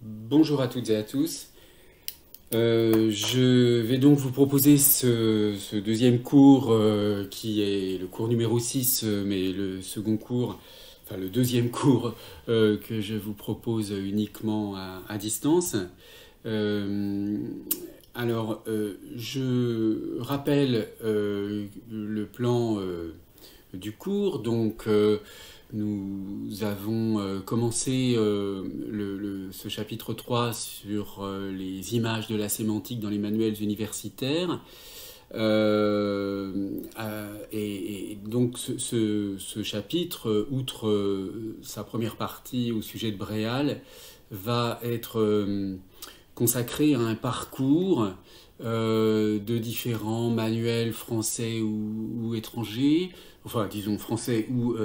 Bonjour à toutes et à tous. Je vais donc vous proposer ce deuxième cours qui est le cours numéro 6, mais le second cours, enfin le deuxième cours que je vous propose uniquement à distance. Euh, je rappelle le plan du cours. Nous avons commencé ce chapitre 3 sur les images de la sémantique dans les manuels universitaires. Ce chapitre, outre sa première partie au sujet de Bréal, va être consacré à un parcours de différents manuels français ou étrangers, enfin disons français ou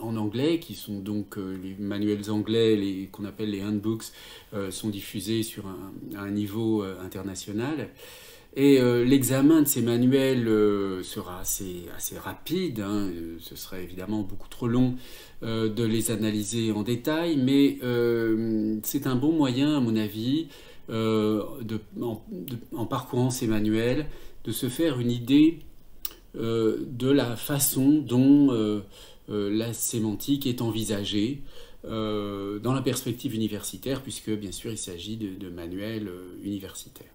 en anglais, qui sont donc les manuels anglais, qu'on appelle les handbooks, sont diffusés sur un niveau international. Et l'examen de ces manuels sera assez rapide, hein. Ce serait évidemment beaucoup trop long de les analyser en détail, mais c'est un bon moyen, à mon avis, en parcourant ces manuels, de se faire une idée de la façon dont la sémantique est envisagée dans la perspective universitaire, puisque bien sûr il s'agit de manuels universitaires.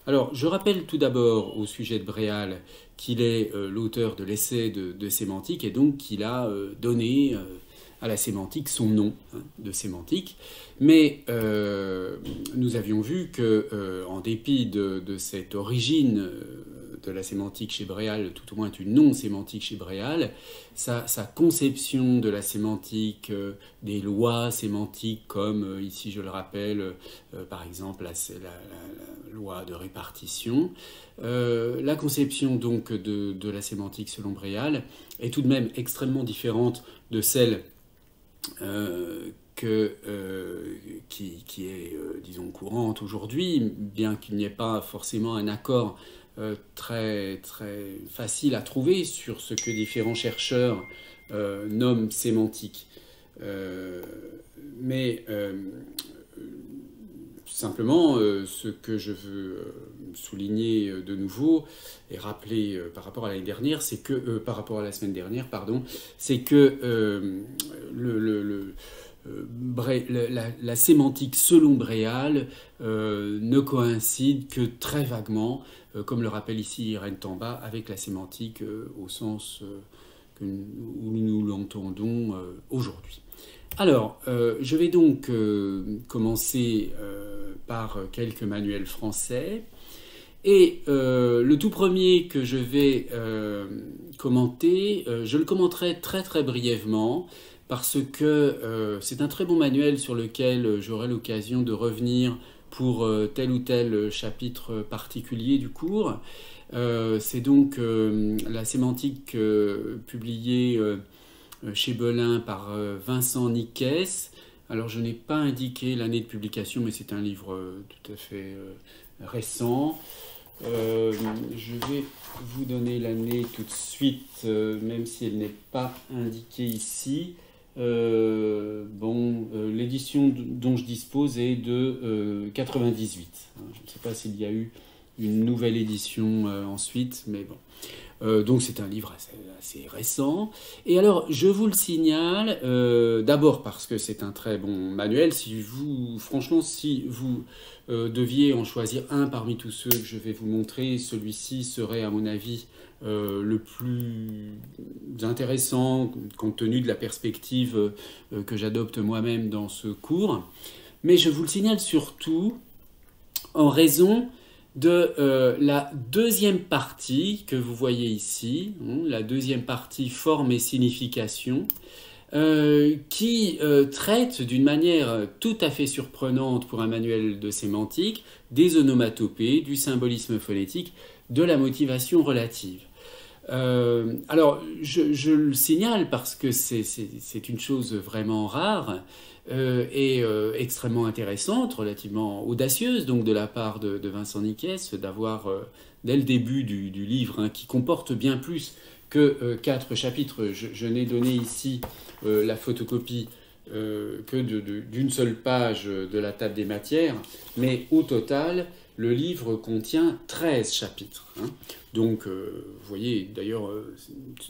Alors, je rappelle tout d'abord au sujet de Bréal qu'il est l'auteur de l'essai de sémantique et donc qu'il a donné à la sémantique son nom, hein, de sémantique. Mais nous avions vu que, en dépit de cette origine de la sémantique chez Bréal, tout au moins une non-sémantique chez Bréal, sa conception de la sémantique, des lois sémantiques comme, ici je le rappelle, par exemple la loi de répartition, la conception donc de la sémantique selon Bréal est tout de même extrêmement différente de celle qui est, disons, courante aujourd'hui, bien qu'il n'y ait pas forcément un accord très, très facile à trouver sur ce que différents chercheurs nomment sémantique. Mais simplement, ce que je veux souligner de nouveau et rappeler par rapport à l'année dernière, c'est que par rapport à la semaine dernière, pardon, c'est que la sémantique selon Bréal ne coïncide que très vaguement, comme le rappelle ici Irène Tamba, avec la sémantique au sens où nous l'entendons aujourd'hui. Alors, je vais donc commencer par quelques manuels français. Et le tout premier que je vais commenter, je le commenterai très très brièvement parce que c'est un très bon manuel sur lequel j'aurai l'occasion de revenir pour tel ou tel chapitre particulier du cours. C'est donc la sémantique publiée chez Belin par Vincent Niquès. Alors je n'ai pas indiqué l'année de publication, mais c'est un livre tout à fait récent. Je vais vous donner l'année tout de suite, même si elle n'est pas indiquée ici. L'édition dont je dispose est de 98. Je ne sais pas s'il y a eu une nouvelle édition ensuite, mais bon. Donc c'est un livre assez récent. Et alors, je vous le signale, d'abord parce que c'est un très bon manuel. Franchement, si vous deviez en choisir un parmi tous ceux que je vais vous montrer, celui-ci serait, à mon avis, le plus intéressant, compte tenu de la perspective que j'adopte moi-même dans ce cours. Mais je vous le signale surtout en raison de la deuxième partie que vous voyez ici, la deuxième partie forme et signification, qui traite d'une manière tout à fait surprenante pour un manuel de sémantique des onomatopées, du symbolisme phonétique, de la motivation relative. Alors, je le signale parce que c'est une chose vraiment rare et extrêmement intéressante, relativement audacieuse donc de la part de Vincent Niquès, d'avoir dès le début du livre, hein, qui comporte bien plus que 4 chapitres. Je n'ai donné ici la photocopie d'une seule page de la table des matières, mais au total, le livre contient 13 chapitres. Hein. Donc, vous voyez d'ailleurs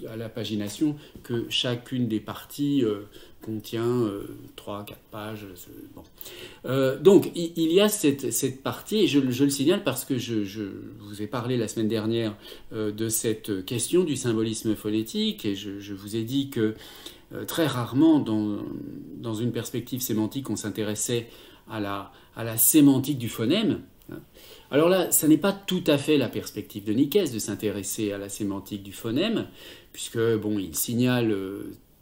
à la pagination que chacune des parties contient 3-4 pages. Bon. Donc, il y a cette partie, et je le signale parce que je vous ai parlé la semaine dernière de cette question du symbolisme phonétique, et je vous ai dit que très rarement, dans une perspective sémantique, on s'intéressait à la sémantique du phonème. Alors là, ça n'est pas tout à fait la perspective de Nicaise de s'intéresser à la sémantique du phonème, puisque bon, il signale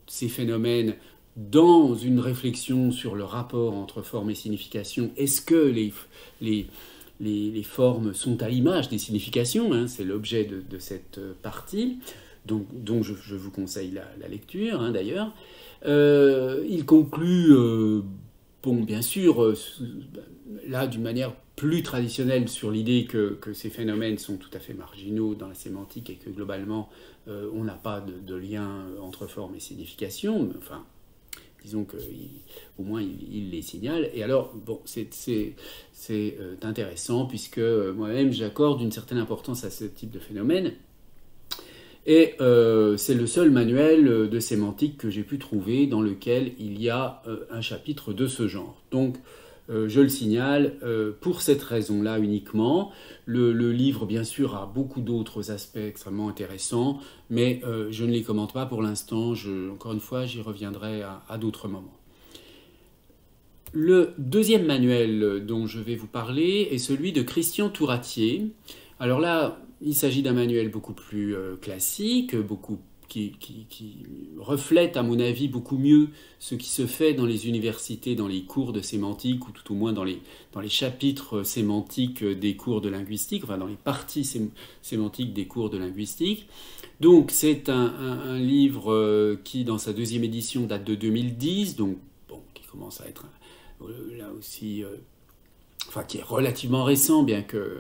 ces phénomènes dans une réflexion sur le rapport entre forme et signification. Est-ce que les formes sont à l'image des significations, hein, c'est l'objet de cette partie, dont je vous conseille la lecture, hein, d'ailleurs. Il conclut, bon, bien sûr, là, d'une manière plus traditionnelle, sur l'idée que ces phénomènes sont tout à fait marginaux dans la sémantique et que globalement, on n'a pas de lien entre forme et signification. Enfin, disons qu'au moins il les signale. Et alors, bon, c'est intéressant puisque moi-même j'accorde une certaine importance à ce type de phénomène. Et c'est le seul manuel de sémantique que j'ai pu trouver dans lequel il y a un chapitre de ce genre. Donc, je le signale pour cette raison-là uniquement. Le livre, bien sûr, a beaucoup d'autres aspects extrêmement intéressants, mais je ne les commente pas pour l'instant. Encore une fois, j'y reviendrai à d'autres moments. Le deuxième manuel dont je vais vous parler est celui de Christian Touratier. Alors là, il s'agit d'un manuel beaucoup plus classique, qui reflète, à mon avis, beaucoup mieux ce qui se fait dans les universités, dans les cours de sémantique, ou tout au moins dans les chapitres sémantiques des cours de linguistique, enfin dans les parties sémantiques des cours de linguistique. Donc c'est un livre qui, dans sa deuxième édition, date de 2010, donc bon, qui commence à être là aussi, enfin qui est relativement récent, bien que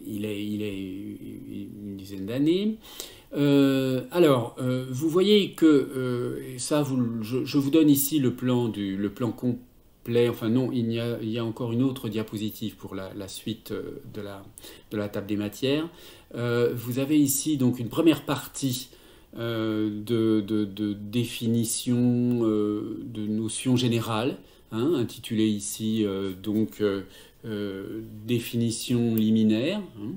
il est une dizaine d'années. Alors, vous voyez que ça, je vous donne ici le plan complet. Enfin non, il y a encore une autre diapositive pour la suite de la table des matières. Vous avez ici donc une première partie de définition de notions générales, hein, intitulée ici donc définition liminaire. Hein.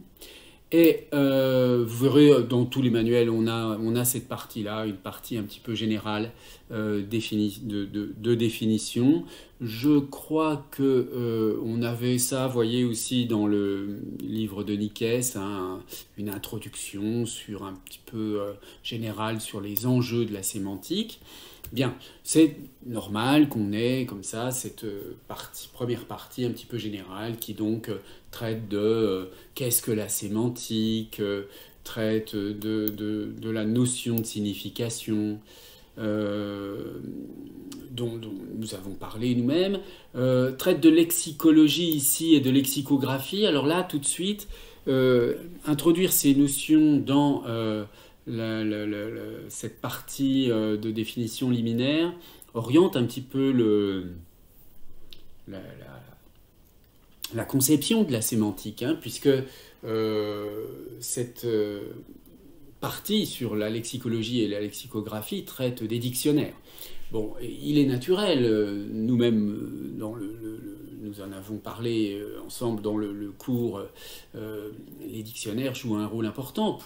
Et vous verrez dans tous les manuels, on a cette partie-là, une partie un petit peu générale de définition. Je crois que on avait ça, vous voyez aussi dans le livre de Nicaise, hein, une introduction sur un petit peu générale sur les enjeux de la sémantique. Bien, c'est normal qu'on ait comme ça cette première partie un petit peu générale qui donc traite de qu'est-ce que la sémantique, traite de la notion de signification dont nous avons parlé nous-mêmes, traite de lexicologie ici et de lexicographie. Alors là, tout de suite, introduire ces notions dans cette partie de définition liminaire oriente un petit peu la conception de la sémantique, hein, puisque cette partie sur la lexicologie et la lexicographie traite des dictionnaires. Bon, il est naturel, nous-mêmes, nous en avons parlé ensemble dans le cours, les dictionnaires jouent un rôle important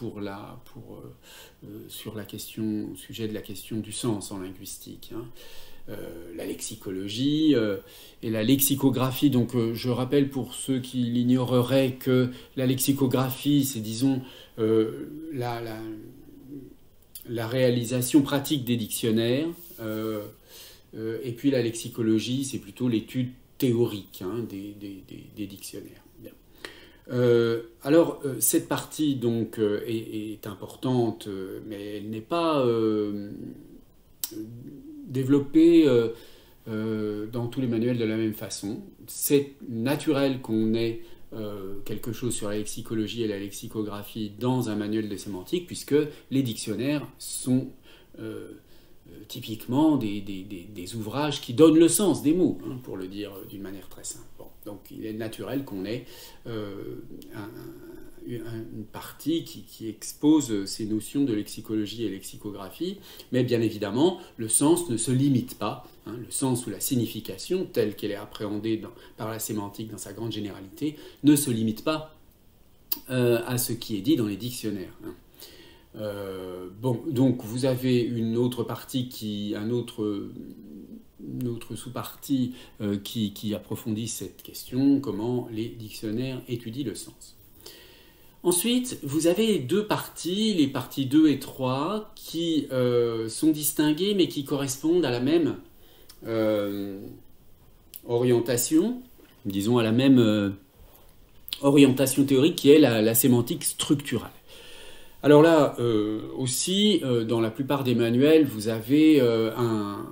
sur la question, au sujet de la question du sens en linguistique. Hein. La lexicologie et la lexicographie. Donc je rappelle pour ceux qui l'ignoreraient que la lexicographie, c'est disons la réalisation pratique des dictionnaires, et puis la lexicologie, c'est plutôt l'étude théorique, hein, des dictionnaires. Bien. Alors cette partie donc est importante, mais elle n'est pas développée dans tous les manuels de la même façon. C'est naturel qu'on ait quelque chose sur la lexicologie et la lexicographie dans un manuel de sémantique, puisque les dictionnaires sont typiquement des ouvrages qui donnent le sens des mots, hein, pour le dire d'une manière très simple. Bon, donc il est naturel qu'on ait une partie qui expose ces notions de lexicologie et lexicographie, mais bien évidemment, le sens ne se limite pas, hein, le sens ou la signification, telle qu'elle est appréhendée par la sémantique dans sa grande généralité, ne se limite pas à ce qui est dit dans les dictionnaires. Hein. Bon, donc vous avez une autre partie, une autre sous-partie qui approfondit cette question, comment les dictionnaires étudient le sens. Ensuite, vous avez deux parties, les parties 2 et 3, qui sont distinguées mais qui correspondent à la même orientation, disons à la même orientation théorique qui est la sémantique structurale. Alors là aussi, dans la plupart des manuels, vous avez un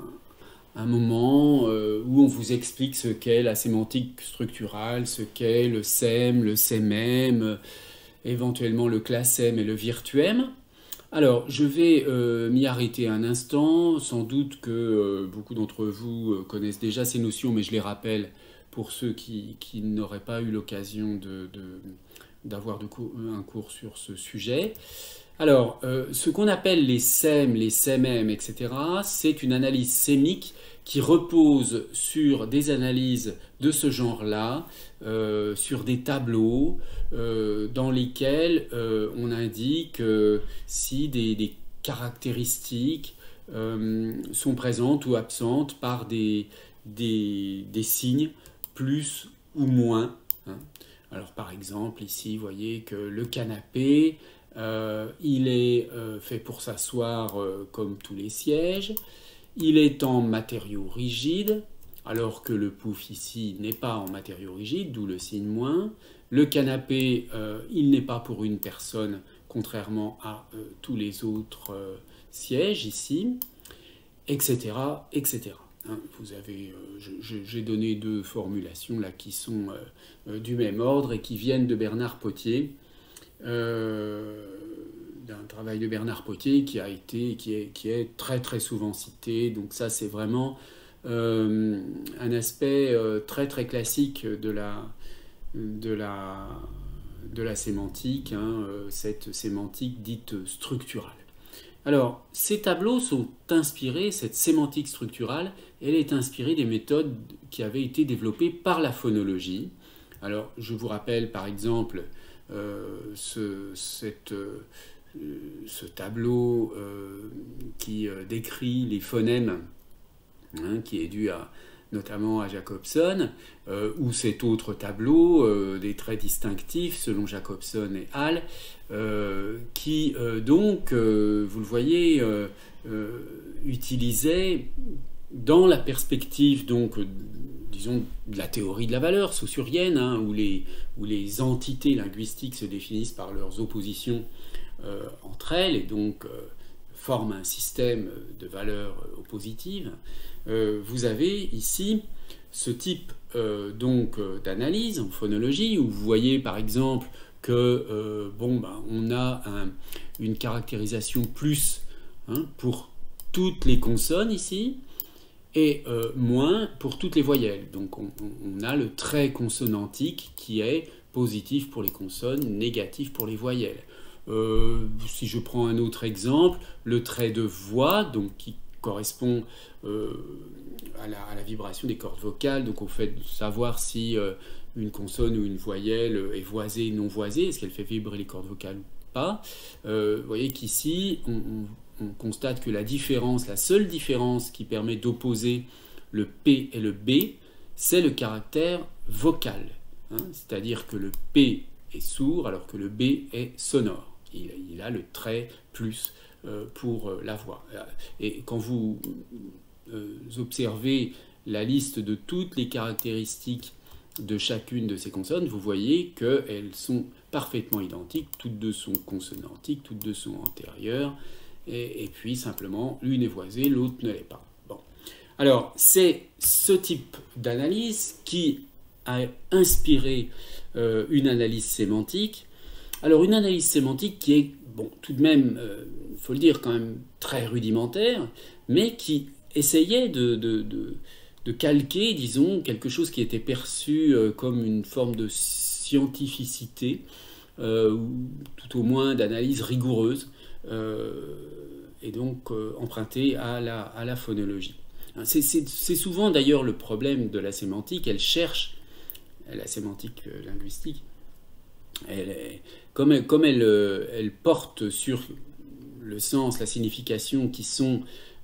moment où on vous explique ce qu'est la sémantique structurale, ce qu'est le SEM, le SEMEM, éventuellement le ClaSEM et le VIRTUEM. Alors, je vais m'y arrêter un instant. Sans doute que beaucoup d'entre vous connaissent déjà ces notions, mais je les rappelle pour ceux qui n'auraient pas eu l'occasion d'avoir un cours sur ce sujet. Alors, ce qu'on appelle les SEM, les SEMEM, etc., c'est une analyse sémique qui repose sur des analyses de ce genre-là, sur des tableaux dans lesquels on indique si des caractéristiques sont présentes ou absentes par des signes plus ou moins. Hein. Alors par exemple, ici, vous voyez que le canapé, il est fait pour s'asseoir comme tous les sièges. Il est en matériau rigide, alors que le pouf ici n'est pas en matériau rigide, d'où le signe moins. Le canapé, il n'est pas pour une personne, contrairement à tous les autres sièges ici, etc., etc. Hein, vous avez, j'ai donné deux formulations là qui sont du même ordre et qui viennent de Bernard Pottier, d'un travail de Bernard Pottier qui est très très souvent cité. Donc ça c'est vraiment un aspect très très classique de la sémantique, hein, cette sémantique dite structurale. Alors, ces tableaux sont inspirés, cette sémantique structurale, elle est inspirée des méthodes qui avaient été développées par la phonologie. Alors, je vous rappelle par exemple ce tableau qui décrit les phonèmes, hein, qui est dû notamment à Jacobson, ou cet autre tableau des traits distinctifs selon Jacobson et Hall, qui donc, vous le voyez, utilisait dans la perspective donc, disons, de la théorie de la valeur saussurienne, hein, où les entités linguistiques se définissent par leurs oppositions entre elles et donc forment un système de valeurs oppositives. Vous avez ici ce type d'analyse en phonologie où vous voyez par exemple que on a une caractérisation plus, hein, pour toutes les consonnes ici et moins pour toutes les voyelles. Donc on a le trait consonantique qui est positif pour les consonnes, négatif pour les voyelles. Si je prends un autre exemple, le trait de voix, donc qui correspond à la vibration des cordes vocales, donc au fait de savoir si une consonne ou une voyelle est voisée, non voisée, est-ce qu'elle fait vibrer les cordes vocales ou pas. Vous voyez qu'ici, on constate que la seule différence qui permet d'opposer le P et le B, c'est le caractère vocal. Hein, c'est-à-dire que le P est sourd alors que le B est sonore. Il a le trait plus pour la voix. Et quand vous observez la liste de toutes les caractéristiques de chacune de ces consonnes, vous voyez qu'elles sont parfaitement identiques, toutes deux sont consonantiques, toutes deux sont antérieures, et puis simplement l'une est voisée, l'autre ne l'est pas. Bon. Alors c'est ce type d'analyse qui a inspiré une analyse sémantique. Alors une analyse sémantique qui est tout de même faut le dire, quand même très rudimentaire, mais qui essayait de calquer, disons, quelque chose qui était perçu comme une forme de scientificité, ou tout au moins d'analyse rigoureuse, et donc empruntée à la phonologie. C'est souvent d'ailleurs le problème de la sémantique, elle cherche, la sémantique linguistique, comme elle porte sur le sens, la signification, qui sont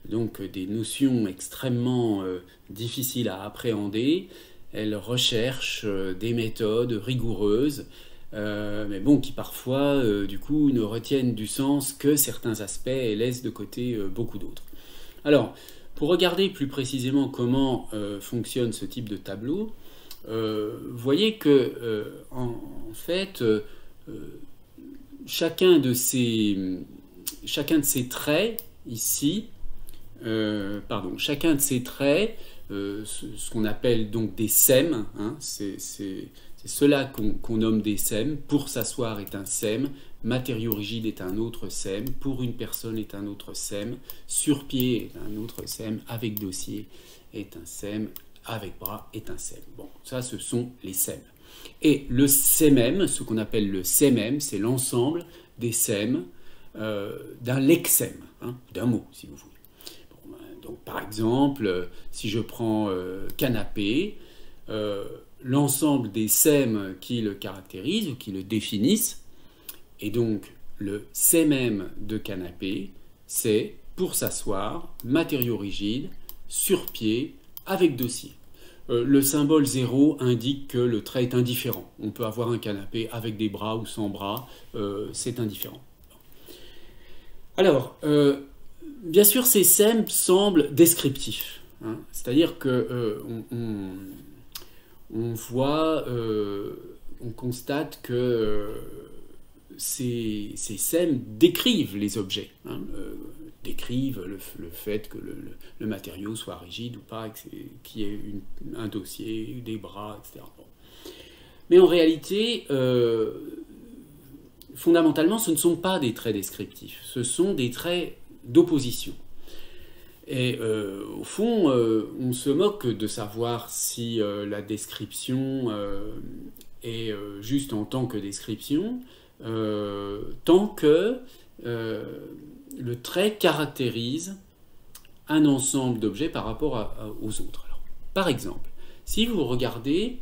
donc des notions extrêmement difficiles à appréhender, elle recherche des méthodes rigoureuses, mais bon, qui parfois, du coup, ne retiennent du sens que certains aspects et laissent de côté beaucoup d'autres. Alors, pour regarder plus précisément comment fonctionne ce type de tableau, voyez que, en fait, chacun de ces traits, ici, chacun de ces traits, ce qu'on appelle donc des sèmes, hein, c'est cela qu'on nomme des sèmes. Pour s'asseoir est un sème, matériau rigide est un autre sème, pour une personne est un autre sème, sur pied est un autre sème, avec dossier est un sème, avec bras est un sème. Bon, ça ce sont les sèmes. Et le sémème, ce qu'on appelle le sémème, c'est l'ensemble des sèmes d'un lexème, hein, d'un mot si vous voulez. Bon, donc par exemple, si je prends canapé, l'ensemble des sèmes qui le caractérisent ou qui le définissent, et donc le sémème de canapé, c'est pour s'asseoir, matériau rigide, sur pied, avec dossier. Le symbole 0 indique que le trait est indifférent. On peut avoir un canapé avec des bras ou sans bras, c'est indifférent. Alors, bien sûr, ces sèmes semblent descriptifs, hein, c'est-à-dire que on voit, on constate que ces sèmes décrivent les objets, hein, décrivent le fait que le matériau soit rigide ou pas, qu'il y ait un dossier, des bras, etc. Bon. Mais en réalité, fondamentalement, ce ne sont pas des traits descriptifs, ce sont des traits d'opposition. Et au fond, on se moque de savoir si la description est juste en tant que description, tant que le trait caractérise un ensemble d'objets par rapport aux autres. Alors, par exemple, si vous regardez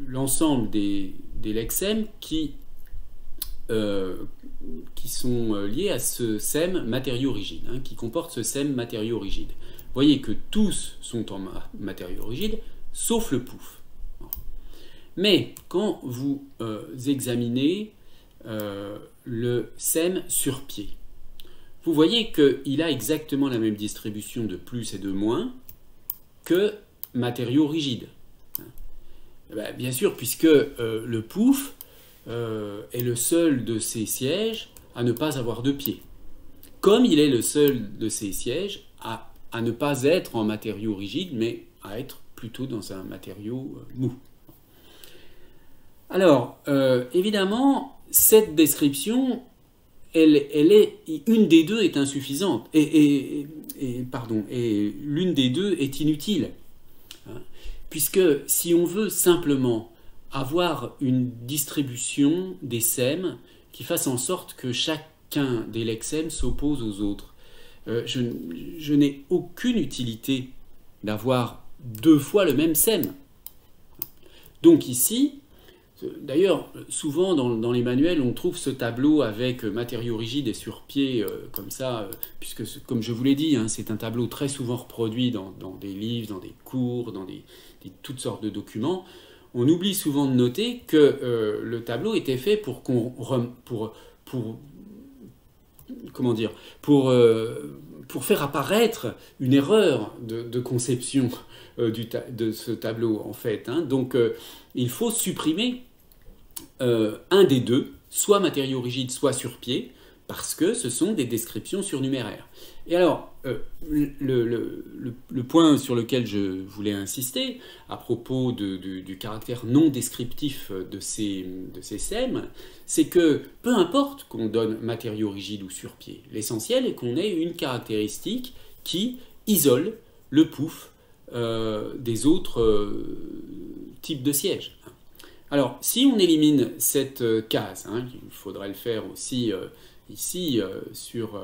l'ensemble des lexèmes qui sont liés à ce sème matériau rigide, hein, qui comporte ce sème matériau rigide. Vous voyez que tous sont en matériau rigide, sauf le pouf. Mais quand vous examinez le sème sur pied, vous voyez qu'il a exactement la même distribution de plus et de moins que matériau rigide. Ben, bien sûr, puisque le pouf est le seul de ces sièges à ne pas avoir de pied. Comme il est le seul de ces sièges à ne pas être en matériau rigide, mais à être plutôt dans un matériau mou. Alors, évidemment, cette description, une des deux est insuffisante, et l'une des deux est inutile. Hein, puisque si on veut simplement avoir une distribution des sèmes qui fasse en sorte que chacun des lexèmes s'oppose aux autres, je n'ai aucune utilité d'avoir deux fois le même sème. Donc ici, d'ailleurs, souvent dans les manuels, on trouve ce tableau avec matériaux rigides et sur pied, comme ça, puisque, comme je vous l'ai dit, hein, c'est un tableau très souvent reproduit dans des livres, dans des cours, dans toutes sortes de documents. On oublie souvent de noter que le tableau était fait pour faire apparaître une erreur de conception de ce tableau, en fait. Hein. Donc, il faut supprimer un des deux, soit matériau rigide, soit sur pied, parce que ce sont des descriptions surnuméraires. Et alors, le point sur lequel je voulais insister, à propos du caractère non descriptif de ces SEM, c'est que peu importe qu'on donne matériau rigide ou sur-pied, l'essentiel est qu'on ait une caractéristique qui isole le pouf des autres types de sièges. Alors, si on élimine cette case, il faudrait le faire aussi ici sur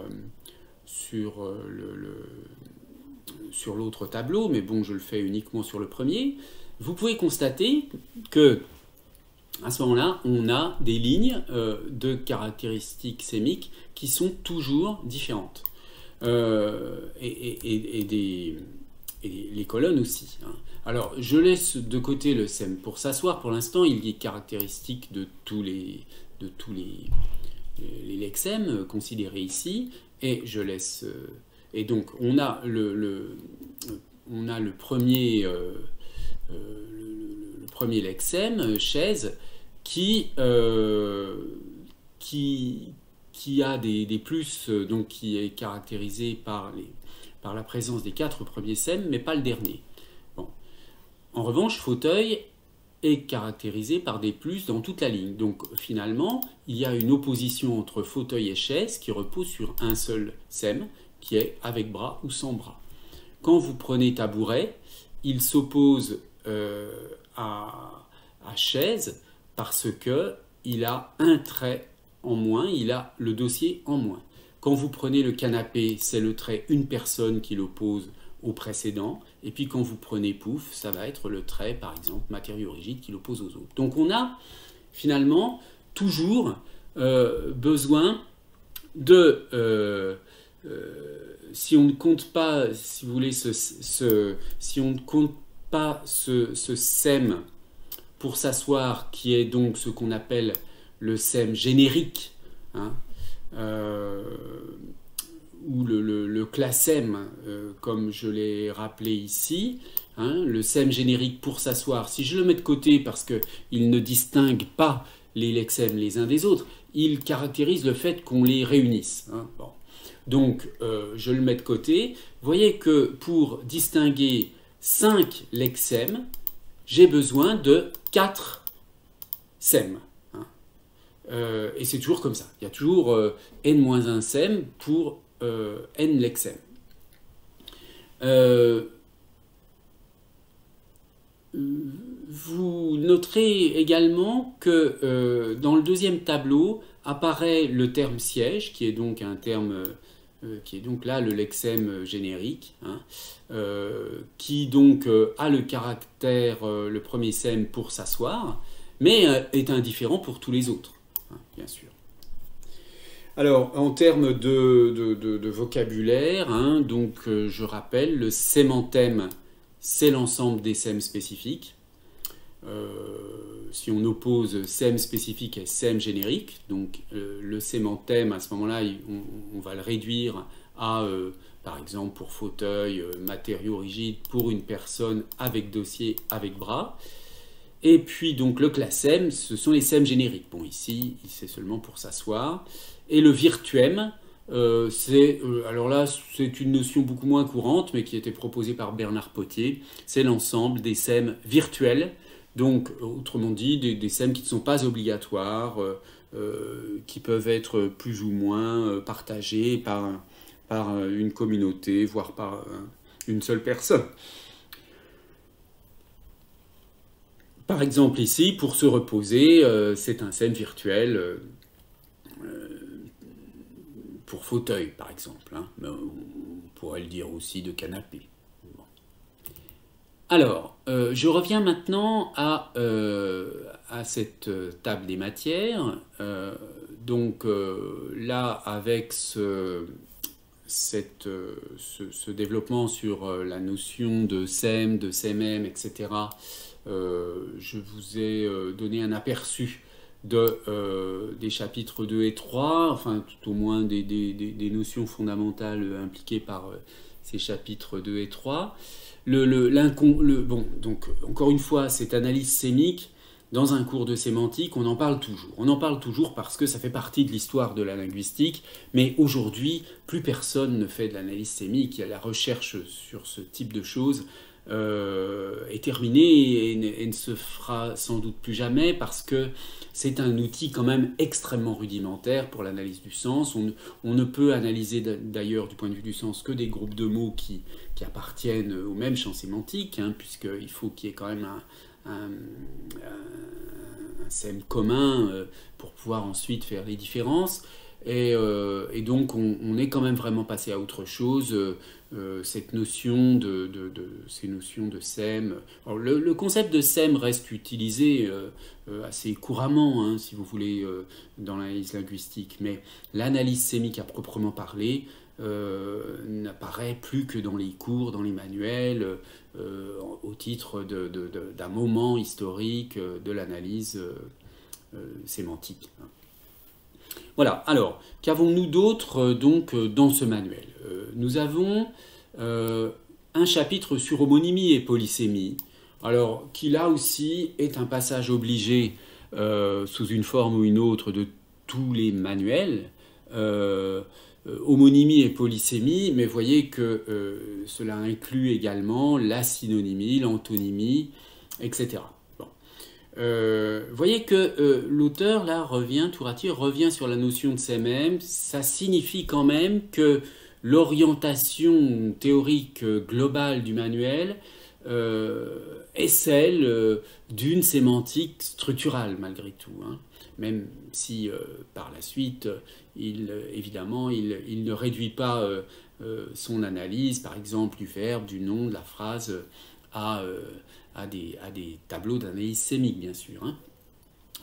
l'autre tableau, mais bon, je le fais uniquement sur le premier, vous pouvez constater que à ce moment-là, on a des lignes de caractéristiques sémiques qui sont toujours différentes. Et les colonnes aussi. Alors, je laisse de côté le SEM pour s'asseoir. Pour l'instant, il est caractéristique de tous les lexèmes considérés ici. Et je laisse... et donc, on a le premier lexème, chaise, qui a des plus, donc qui est caractérisé par la présence des 4 premiers SEM, mais pas le dernier. Bon. En revanche, fauteuil est caractérisé par des plus dans toute la ligne. Donc finalement, il y a une opposition entre fauteuil et chaise qui repose sur un seul SEM, qui est avec bras ou sans bras. Quand vous prenez tabouret, il s'oppose à chaise parce qu'il a un trait en moins, il a le dossier en moins. Quand vous prenez le canapé, c'est le trait une personne qui l'oppose au précédent. Et puis quand vous prenez pouf, ça va être le trait, par exemple, matériau rigide qui l'oppose aux autres. Donc on a finalement toujours besoin de... si on ne compte pas, si vous voulez, si on ne compte pas ce SEM pour s'asseoir, qui est donc ce qu'on appelle le SEM générique, ou le classème, comme je l'ai rappelé ici, le SEM générique pour s'asseoir, si je le mets de côté parce qu'il ne distingue pas les lexèmes les uns des autres, il caractérise le fait qu'on les réunisse. Bon. Donc, je le mets de côté. Vous voyez que pour distinguer 5 lexèmes, j'ai besoin de 4 SEM. Et c'est toujours comme ça. Il y a toujours n-1 SEM pour n lexèmes. Vous noterez également que dans le deuxième tableau apparaît le terme siège, qui est donc un terme qui est donc là le lexème générique, qui donc a le caractère, le premier SEM pour s'asseoir, mais est indifférent pour tous les autres, bien sûr. Alors, en termes de vocabulaire, donc je rappelle, le sémantème, c'est l'ensemble des SEM spécifiques. Si on oppose SEM spécifique et SEM générique, donc le sémantème, à ce moment-là, on va le réduire à, par exemple, pour fauteuil, matériau rigide, pour une personne avec dossier, avec bras. Et puis, donc, le classème, ce sont les SEM génériques. Bon, ici, c'est seulement pour s'asseoir. Et le virtuème, alors là, c'est une notion beaucoup moins courante, mais qui a été proposée par Bernard Potier. C'est l'ensemble des SEM virtuels. Donc, autrement dit, des SEM qui ne sont pas obligatoires, qui peuvent être plus ou moins partagés par une communauté, voire par une seule personne. Par exemple, ici, pour se reposer, c'est un SEM virtuel pour fauteuil, par exemple. Mais on pourrait le dire aussi de canapé. Bon. Alors, je reviens maintenant à cette table des matières. Donc là, avec ce développement sur la notion de SEM, de SEMM, etc., je vous ai donné un aperçu des chapitres 2 et 3, enfin tout au moins des notions fondamentales impliquées par ces chapitres 2 et 3. Bon, donc encore une fois, cette analyse sémique dans un cours de sémantique, on en parle toujours. On en parle toujours parce que ça fait partie de l'histoire de la linguistique, mais aujourd'hui, plus personne ne fait de l'analyse sémique. La recherche sur ce type de choses est terminée et ne se fera sans doute plus jamais parce que c'est un outil quand même extrêmement rudimentaire pour l'analyse du sens. On ne peut analyser d'ailleurs du point de vue du sens que des groupes de mots qui appartiennent au même champ sémantique, hein, puisqu'il faut qu'il y ait quand même un sème commun pour pouvoir ensuite faire les différences. Et donc on est quand même vraiment passé à autre chose. Cette notion ces notions de sème. Alors, le concept de sème reste utilisé assez couramment, hein, si vous voulez, dans l'analyse linguistique, mais l'analyse sémique à proprement parler n'apparaît plus que dans les cours, dans les manuels, au titre d'un moment historique de l'analyse sémantique. Voilà, alors, qu'avons-nous d'autre donc dans ce manuel? Nous avons un chapitre sur homonymie et polysémie, alors qui là aussi est un passage obligé sous une forme ou une autre de tous les manuels, homonymie et polysémie, mais voyez que cela inclut également la synonymie, l'antonymie, etc. Voyez que l'auteur là revient, Touratier revient sur la notion de sème. Ça signifie quand même que l'orientation théorique globale du manuel est celle d'une sémantique structurale malgré tout, hein. Même si par la suite, évidemment, il ne réduit pas son analyse, par exemple, du verbe, du nom, de la phrase à des tableaux d'analyse sémique, bien sûr, hein.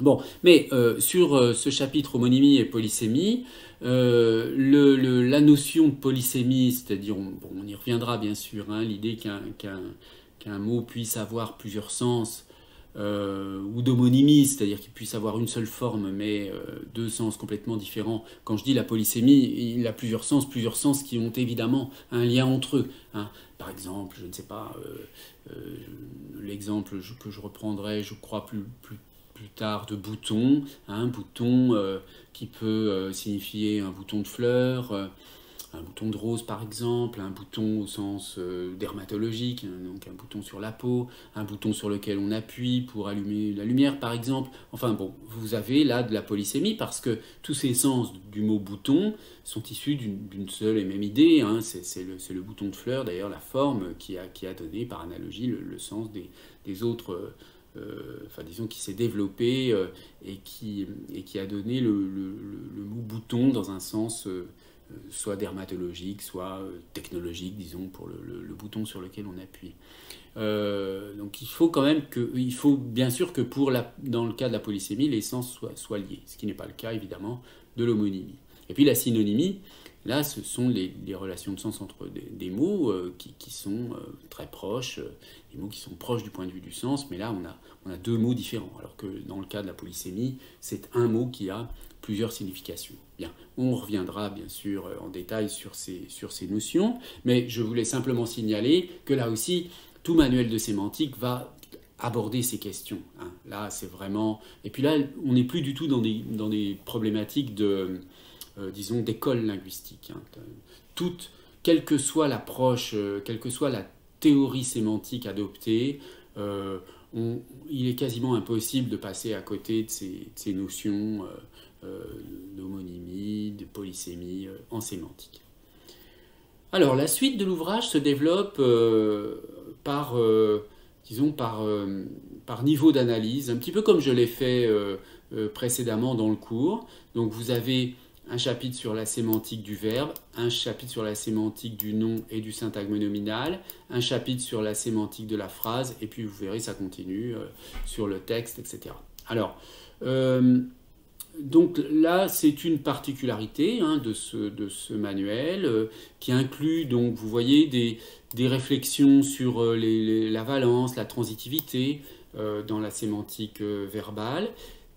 Bon, mais sur ce chapitre homonymie et polysémie, la notion de polysémie, c'est-à-dire, on y reviendra bien sûr, hein, l'idée qu'un mot puisse avoir plusieurs sens, ou d'homonymie, c'est-à-dire qu'il puisse avoir une seule forme, mais deux sens complètement différents. Quand je dis la polysémie, il a plusieurs sens qui ont évidemment un lien entre eux, hein. Par exemple, je ne sais pas, l'exemple que je reprendrai, je crois, plus tard, de bouton, hein, bouton qui peut signifier un bouton de fleur, un bouton de rose par exemple, un bouton au sens dermatologique, hein, donc un bouton sur la peau, un bouton sur lequel on appuie pour allumer la lumière par exemple. Enfin bon, vous avez là de la polysémie parce que tous ces sens du mot bouton sont issus d'une seule et même idée, hein. C'est le bouton de fleur, d'ailleurs la forme qui a donné par analogie le sens des autres, enfin disons qui s'est développé et qui a donné le mot bouton dans un sens soit dermatologique, soit technologique, disons, pour le bouton sur lequel on appuie. Donc il faut quand même il faut bien sûr que dans le cas de la polysémie, les sens soient liés, ce qui n'est pas le cas évidemment de l'homonymie. Et puis la synonymie, là ce sont les relations de sens entre des mots qui sont très proches, des mots qui sont proches du point de vue du sens, mais là on a deux mots différents, alors que dans le cas de la polysémie, c'est un mot qui a plusieurs significations. Bien, on reviendra bien sûr en détail sur ces notions, mais je voulais simplement signaler que là aussi, tout manuel de sémantique va aborder ces questions, hein. Là, c'est vraiment... Et puis là, on n'est plus du tout dans des problématiques disons, d'école linguistique, hein. Quelle que soit l'approche, quelle que soit la théorie sémantique adoptée, il est quasiment impossible de passer à côté de ces notions d'homonymie, de polysémie en sémantique. Alors, la suite de l'ouvrage se développe par niveau d'analyse, un petit peu comme je l'ai fait précédemment dans le cours. Donc, vous avez un chapitre sur la sémantique du verbe, un chapitre sur la sémantique du nom et du syntagme nominal, un chapitre sur la sémantique de la phrase, et puis vous verrez, ça continue sur le texte, etc. Alors, donc là, c'est une particularité, hein, de ce manuel qui inclut, donc, vous voyez, des réflexions sur la valence, la transitivité dans la sémantique verbale,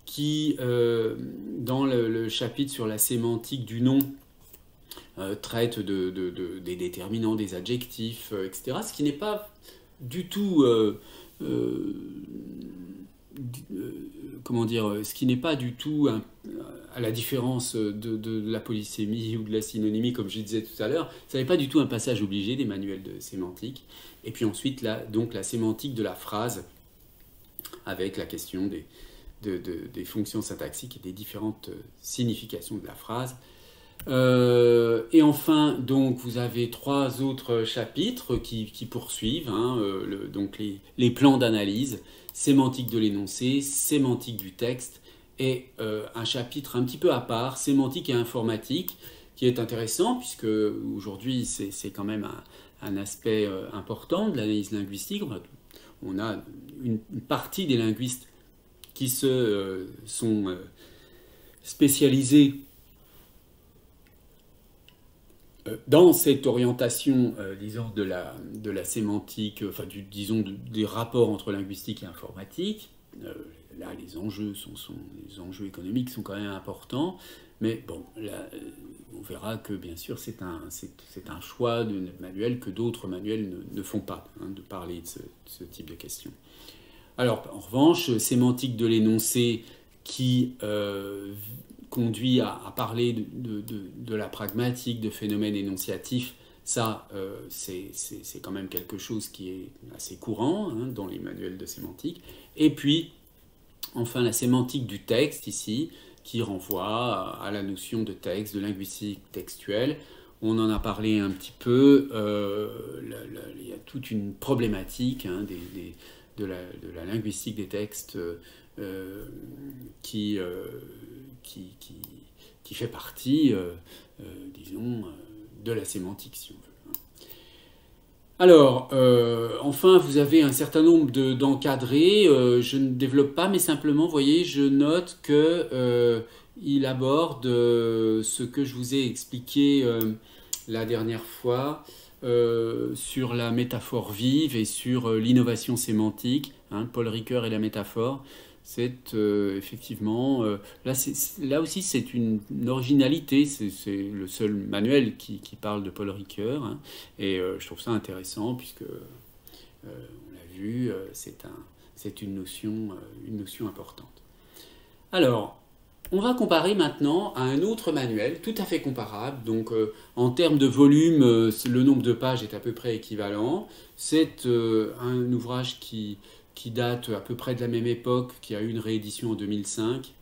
qui, dans le chapitre sur la sémantique du nom, traite des déterminants, des adjectifs, etc. Ce qui n'est pas du tout comment dire, ce qui n'est pas du tout, à la différence de la polysémie ou de la synonymie, comme je disais tout à l'heure, ça n'est pas du tout un passage obligé des manuels de sémantique. Et puis ensuite, donc la sémantique de la phrase, avec la question des fonctions syntaxiques et des différentes significations de la phrase. Et enfin, donc, vous avez 3 autres chapitres qui poursuivent, donc les plans d'analyse, sémantique de l'énoncé, sémantique du texte, et un chapitre un petit peu à part, sémantique et informatique, qui est intéressant, puisque aujourd'hui, c'est quand même un aspect important de l'analyse linguistique. On a une partie des linguistes qui se sont spécialisés dans cette orientation, disons, de la sémantique, enfin, disons, des rapports entre linguistique et informatique. Là, les enjeux économiques sont quand même importants, mais bon, là, on verra que, bien sûr, c'est un choix de manuel que d'autres manuels ne font pas, de parler de ce type de questions. Alors, en revanche, sémantique de l'énoncé qui conduit à parler de la pragmatique, de phénomènes énonciatifs, ça, c'est quand même quelque chose qui est assez courant dans les manuels de sémantique. Et puis, enfin, la sémantique du texte, ici, qui renvoie à la notion de texte, de linguistique textuelle. On en a parlé un petit peu. Il y a toute une problématique de la linguistique des textes qui fait partie, disons, de la sémantique, si on veut. Alors, enfin, vous avez un certain nombre d'encadrés. Je ne développe pas, mais simplement, vous voyez, je note qu'il aborde ce que je vous ai expliqué la dernière fois sur la métaphore vive et sur l'innovation sémantique, Paul Ricoeur et la métaphore. C'est effectivement, là aussi c'est une originalité, c'est le seul manuel qui parle de Paul Ricoeur, et je trouve ça intéressant puisque, on l'a vu, c'est une notion importante. Alors, on va comparer maintenant à un autre manuel tout à fait comparable, donc en termes de volume, le nombre de pages est à peu près équivalent. C'est un ouvrage qui date à peu près de la même époque, qui a eu une réédition en 2005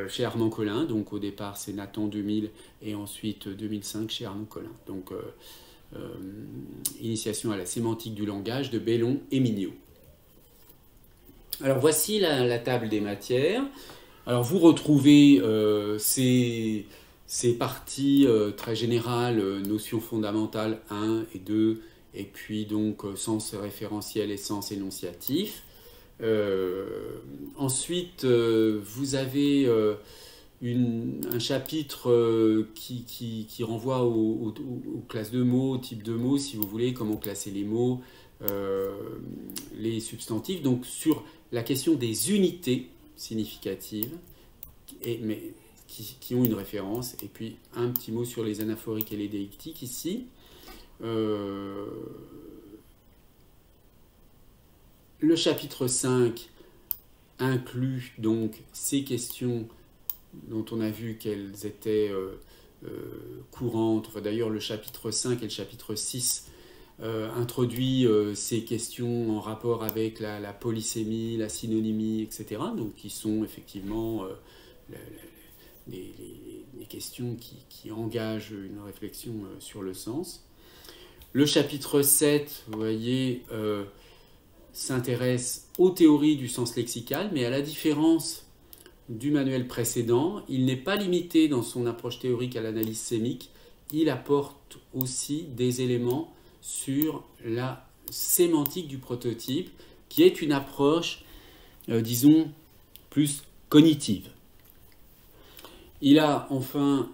chez Armand Collin. Donc au départ c'est Nathan 2000 et ensuite 2005 chez Armand Collin. Donc Initiation à la sémantique du langage de Bellon et Mignot. Alors voici la table des matières. Alors vous retrouvez ces parties très générales, notions fondamentales 1 et 2, et puis donc sens référentiel et sens énonciatif. Ensuite, vous avez un chapitre qui renvoie aux classes de mots, aux types de mots, si vous voulez, comment classer les mots, les substantifs, donc sur la question des unités significatives, mais qui ont une référence, et puis un petit mot sur les anaphoriques et les déictiques ici. Le chapitre 5 inclut donc ces questions dont on a vu qu'elles étaient courantes. Enfin, d'ailleurs, le chapitre 5 et le chapitre 6 introduit ces questions en rapport avec la polysémie, la synonymie, etc. Donc, qui sont effectivement des questions qui engagent une réflexion sur le sens. Le chapitre 7, vous voyez, s'intéresse aux théories du sens lexical, mais à la différence du manuel précédent, il n'est pas limité dans son approche théorique à l'analyse sémique, il apporte aussi des éléments sur la sémantique du prototype, qui est une approche, disons, plus cognitive. Il a enfin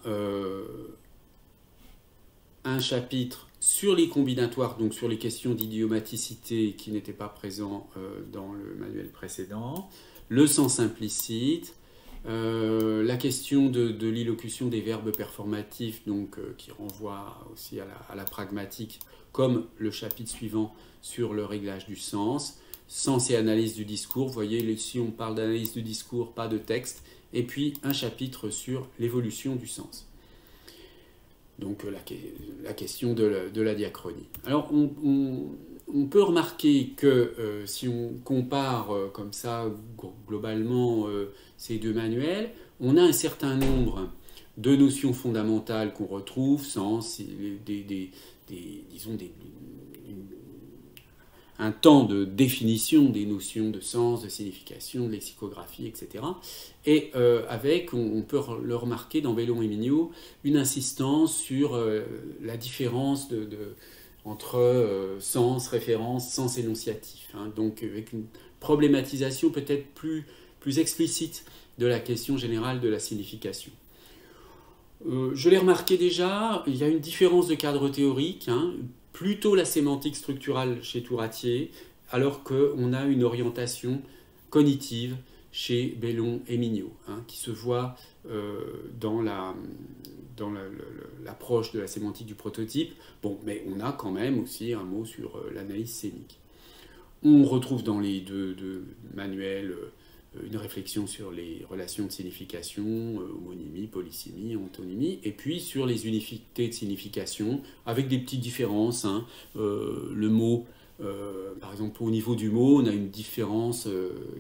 un chapitre sur les combinatoires, donc sur les questions d'idiomaticité qui n'étaient pas présents dans le manuel précédent, le sens implicite, la question de l'illocution des verbes performatifs, donc, qui renvoie aussi à la pragmatique, comme le chapitre suivant sur le réglage du sens, sens et analyse du discours. Vous voyez, ici on parle d'analyse du discours, pas de texte. Et puis un chapitre sur l'évolution du sens. Donc la question de la diachronie. Alors on peut remarquer que si on compare comme ça globalement ces deux manuels, on a un certain nombre de notions fondamentales qu'on retrouve, sens, disons un temps de définition des notions de sens, de signification, de lexicographie, etc. Et on peut le remarquer dans Bellon et Mignot, une insistance sur la différence entre sens, référence, sens énonciatif. Hein, donc avec une problématisation peut-être plus explicite de la question générale de la signification. Je l'ai remarqué déjà, il y a une différence de cadre théorique, hein, plutôt la sémantique structurale chez Touratier, alors qu'on a une orientation cognitive chez Bellon et Mignot, hein, qui se voit dans l'approche de la sémantique du prototype. Bon, mais on a quand même aussi un mot sur l'analyse scénique. On retrouve dans les deux manuels une réflexion sur les relations de signification, homonymie, polysémie, antonymie, et puis sur les unités de signification, avec des petites différences. Hein. Le mot, par exemple, au niveau du mot, on a une différence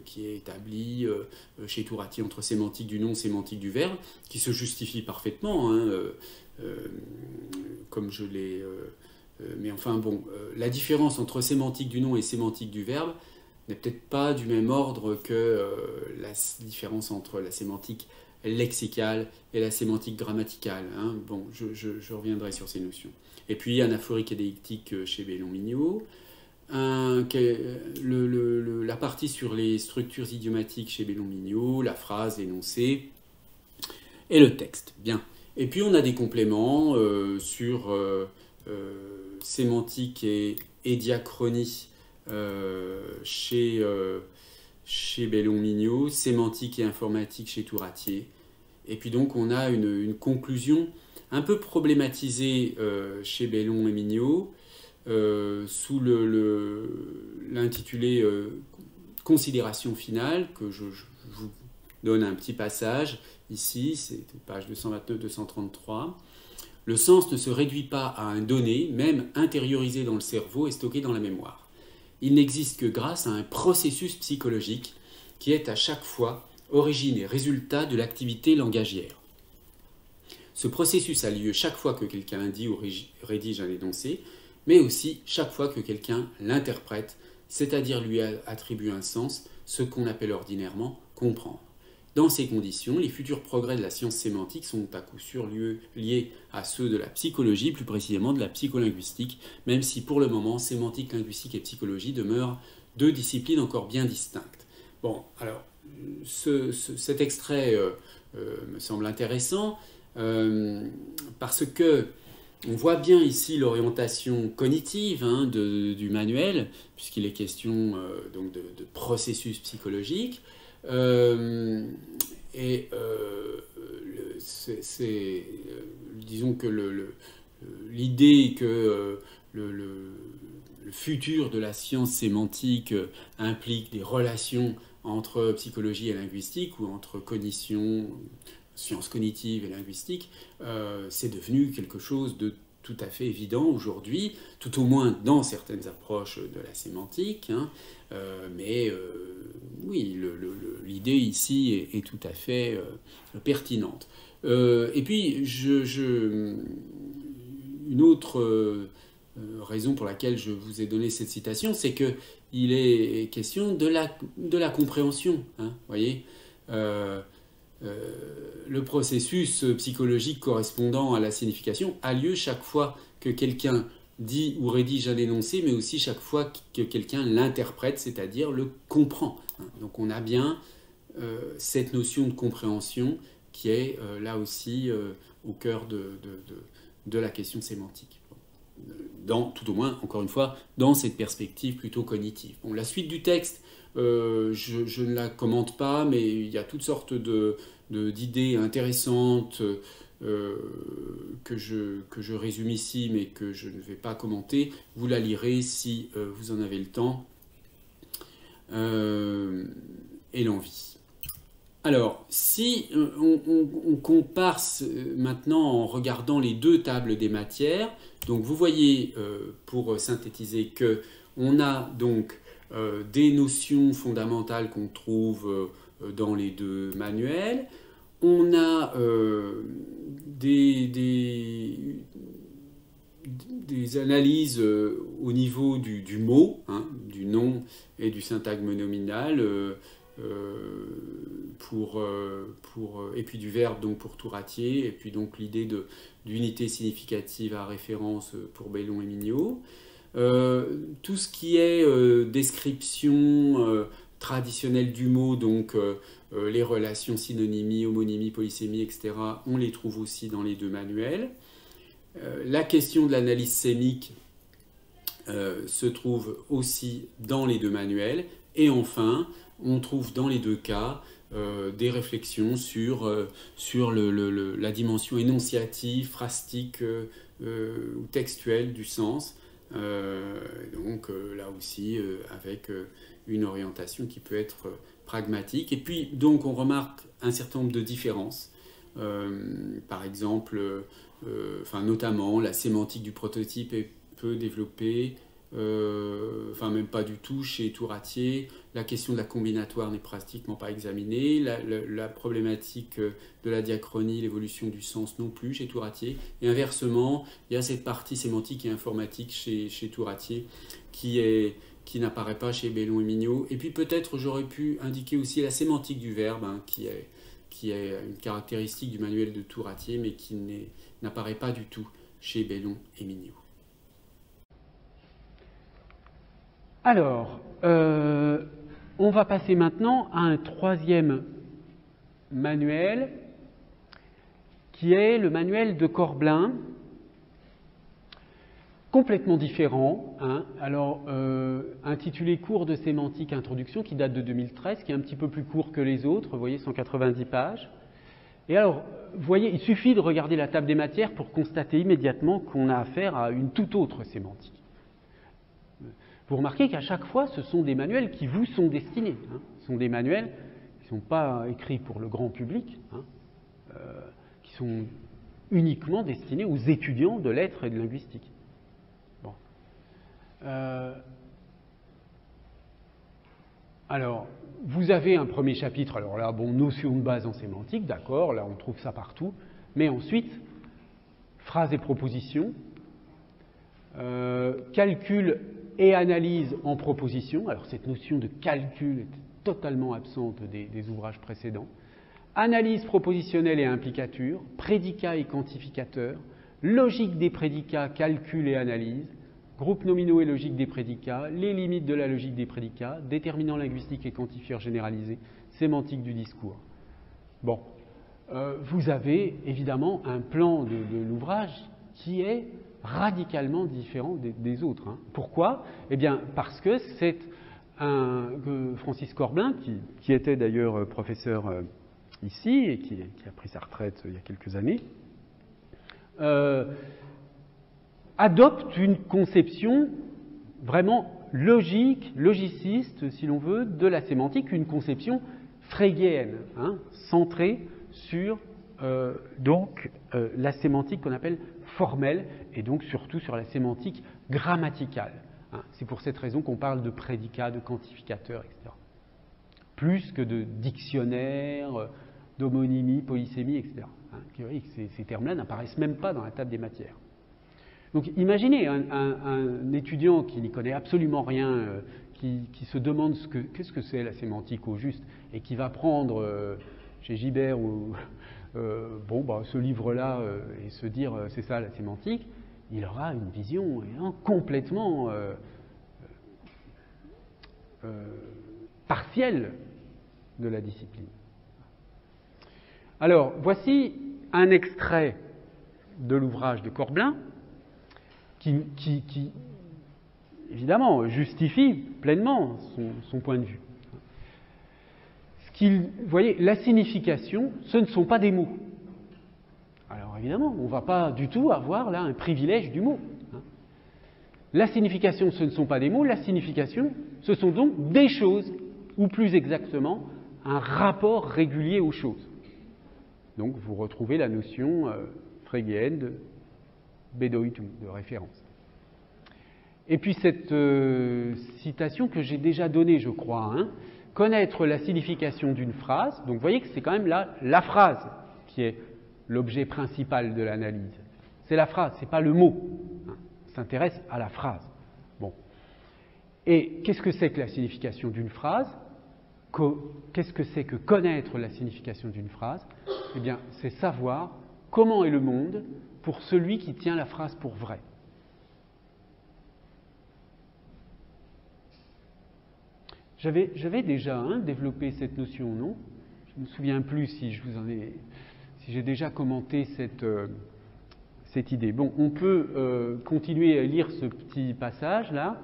qui est établie chez Touratier entre sémantique du nom et sémantique du verbe, qui se justifie parfaitement, hein, comme je l'ai... mais enfin, bon, la différence entre sémantique du nom et sémantique du verbe n'est peut-être pas du même ordre que la différence entre la sémantique lexicale et la sémantique grammaticale. Hein. Bon, je reviendrai sur ces notions. Et puis, anaphorique et déictique chez Bellon-Mignot. La partie sur les structures idiomatiques chez Bellon-Mignot, la phrase, l'énoncé et le texte. Bien. Et puis, on a des compléments sur sémantique et diachronie chez Bellon-Mignot, sémantique et informatique chez Touratier. Et puis donc on a une conclusion un peu problématisée chez Bellon et Mignot sous l'intitulé considération finale, que je vous donne un petit passage ici, c'est page 229-233. Le sens ne se réduit pas à un donné, même intériorisé dans le cerveau et stocké dans la mémoire. Il n'existe que grâce à un processus psychologique qui est à chaque fois origine et résultat de l'activité langagière. Ce processus a lieu chaque fois que quelqu'un dit ou rédige un énoncé, mais aussi chaque fois que quelqu'un l'interprète, c'est-à-dire lui attribue un sens, ce qu'on appelle ordinairement comprendre. Dans ces conditions, les futurs progrès de la science sémantique sont à coup sûr liés à ceux de la psychologie, plus précisément de la psycholinguistique, même si pour le moment, sémantique, linguistique et psychologie demeurent deux disciplines encore bien distinctes. Bon, alors, cet extrait me semble intéressant parce que on voit bien ici l'orientation cognitive hein, du manuel, puisqu'il est question donc de processus psychologique. Disons que l'idée que le futur de la science sémantique implique des relations entre psychologie et linguistique ou entre cognition, sciences cognitives et linguistique, c'est devenu quelque chose de tout à fait évident aujourd'hui, tout au moins dans certaines approches de la sémantique, hein, oui, l'idée ici est tout à fait pertinente. Et puis, une autre raison pour laquelle je vous ai donné cette citation, c'est qu'il est question de la compréhension, hein, voyez. Le processus psychologique correspondant à la signification a lieu chaque fois que quelqu'un dit ou rédige un énoncé, mais aussi chaque fois que quelqu'un l'interprète, c'est-à-dire le comprend. Donc on a bien cette notion de compréhension qui est là aussi au cœur de la question sémantique. Tout au moins, encore une fois, dans cette perspective plutôt cognitive. Bon, la suite du texte, je ne la commente pas, mais il y a toutes sortes d'idées intéressantes que je résume ici, mais que je ne vais pas commenter. Vous la lirez si vous en avez le temps. et l'envie. Alors, si on compare maintenant en regardant les deux tables des matières, donc vous voyez, pour synthétiser, que on a donc des notions fondamentales qu'on trouve dans les deux manuels. On a des analyses au niveau du mot, hein, du nom et du syntagme nominal, et puis du verbe donc pour Touratier, et puis donc l'idée d'unité significative à référence pour Bellon et Mignot. Tout ce qui est description traditionnelle du mot, donc les relations synonymie, homonymie, polysémie, etc., on les trouve aussi dans les deux manuels. La question de l'analyse sémique se trouve aussi dans les deux manuels. Et enfin, on trouve dans les deux cas des réflexions sur la dimension énonciative, phrastique ou textuelle du sens. Donc là aussi, avec une orientation qui peut être pragmatique. Et puis, donc, on remarque un certain nombre de différences. Par exemple, notamment, la sémantique du prototype est peu développée, même pas du tout chez Touratier. La question de la combinatoire n'est pratiquement pas examinée. La problématique de la diachronie, l'évolution du sens non plus chez Touratier. Et inversement, il y a cette partie sémantique et informatique chez Touratier qui n'apparaît pas chez Bellon et Mignot. Et puis peut-être j'aurais pu indiquer aussi la sémantique du verbe, hein, qui est une caractéristique du manuel de Touratier, mais qui n'apparaît pas du tout chez Bellon et Mignot. Alors, on va passer maintenant à un troisième manuel, qui est le manuel de Corbelin, complètement différent, hein. Alors, intitulé Cours de sémantique introduction, qui date de 2013, qui est un petit peu plus court que les autres, vous voyez, 190 pages. Et alors, vous voyez, il suffit de regarder la table des matières pour constater immédiatement qu'on a affaire à une toute autre sémantique. Vous remarquez qu'à chaque fois, ce sont des manuels qui vous sont destinés, hein. Ce sont des manuels qui ne sont pas écrits pour le grand public, hein, qui sont uniquement destinés aux étudiants de lettres et de linguistique. Bon. Alors, vous avez un premier chapitre, alors là, bon, notion de base en sémantique, d'accord, là on trouve ça partout, mais ensuite, phrases et propositions, calcul et analyse en proposition. Alors cette notion de calcul est totalement absente des ouvrages précédents. Analyse propositionnelle et implicature, prédicats et quantificateurs, logique des prédicats, calcul et analyse, groupes nominaux et logique des prédicats, les limites de la logique des prédicats, déterminants linguistiques et quantifieurs généralisés, sémantique du discours. Bon, vous avez évidemment un plan de l'ouvrage qui est radicalement différent des autres, hein. Pourquoi? Eh bien, parce que c'est Francis Corbelin, qui était d'ailleurs professeur ici et qui a pris sa retraite il y a quelques années, adopte une conception vraiment logique, logiciste, si l'on veut, de la sémantique, une conception frégéenne, hein, centrée sur la sémantique qu'on appelle formelle, et donc surtout sur la sémantique grammaticale, hein. C'est pour cette raison qu'on parle de prédicats, de quantificateurs, etc. Plus que de dictionnaire, d'homonymie, polysémie, etc. Hein. Vous voyez que ces termes-là n'apparaissent même pas dans la table des matières. Donc imaginez un étudiant qui n'y connaît absolument rien, qui se demande qu'est-ce que c'est la sémantique au juste, et qui va prendre chez Gibert ce livre-là et se dire c'est ça la sémantique, il aura une vision complètement partielle de la discipline. Alors, voici un extrait de l'ouvrage de Corbelin qui évidemment, justifie pleinement son point de vue. Vous voyez, la signification, ce ne sont pas des mots. Alors évidemment, on ne va pas du tout avoir là un privilège du mot. La signification, ce ne sont pas des mots, la signification, ce sont donc des choses, ou plus exactement, un rapport régulier aux choses. Donc vous retrouvez la notion frégéenne de Bedeutung, de référence. Et puis cette citation que j'ai déjà donnée, je crois, hein, connaître la signification d'une phrase, donc vous voyez que c'est quand même la phrase qui est l'objet principal de l'analyse. C'est la phrase, ce n'est pas le mot. Hein, on s'intéresse à la phrase. Bon. Et qu'est-ce que c'est que la signification d'une phrase? Qu'est-ce que c'est que connaître la signification d'une phrase? Eh bien, c'est savoir comment est le monde pour celui qui tient la phrase pour vraie. J'avais déjà développé cette notion, non? Je ne me souviens plus si j'ai déjà commenté cette idée. Bon, on peut continuer à lire ce petit passage-là,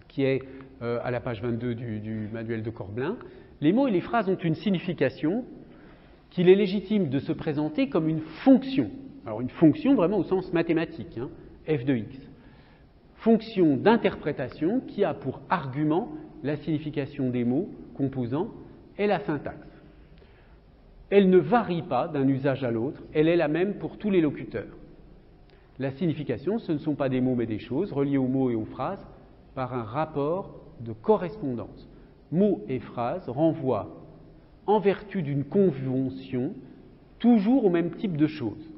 qui est à la page 22 du manuel de Corbelin. Les mots et les phrases ont une signification qu'il est légitime de se présenter comme une fonction. Alors une fonction vraiment au sens mathématique, hein, f de x. Fonction d'interprétation qui a pour argument la signification des mots composants et la syntaxe. Elle ne varie pas d'un usage à l'autre, elle est la même pour tous les locuteurs. La signification, ce ne sont pas des mots mais des choses, reliées aux mots et aux phrases par un rapport de correspondance. Mots et phrases renvoient, en vertu d'une convention, toujours au même type de choses.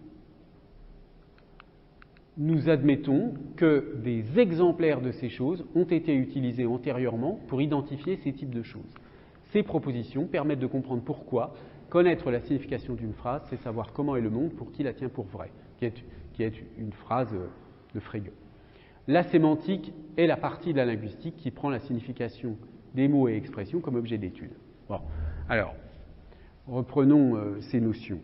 Nous admettons que des exemplaires de ces choses ont été utilisés antérieurement pour identifier ces types de choses. Ces propositions permettent de comprendre pourquoi connaître la signification d'une phrase, c'est savoir comment est le monde pour qui la tient pour vrai, qui est une phrase de Frege. La sémantique est la partie de la linguistique qui prend la signification des mots et expressions comme objet d'étude. Bon, alors, reprenons ces notions.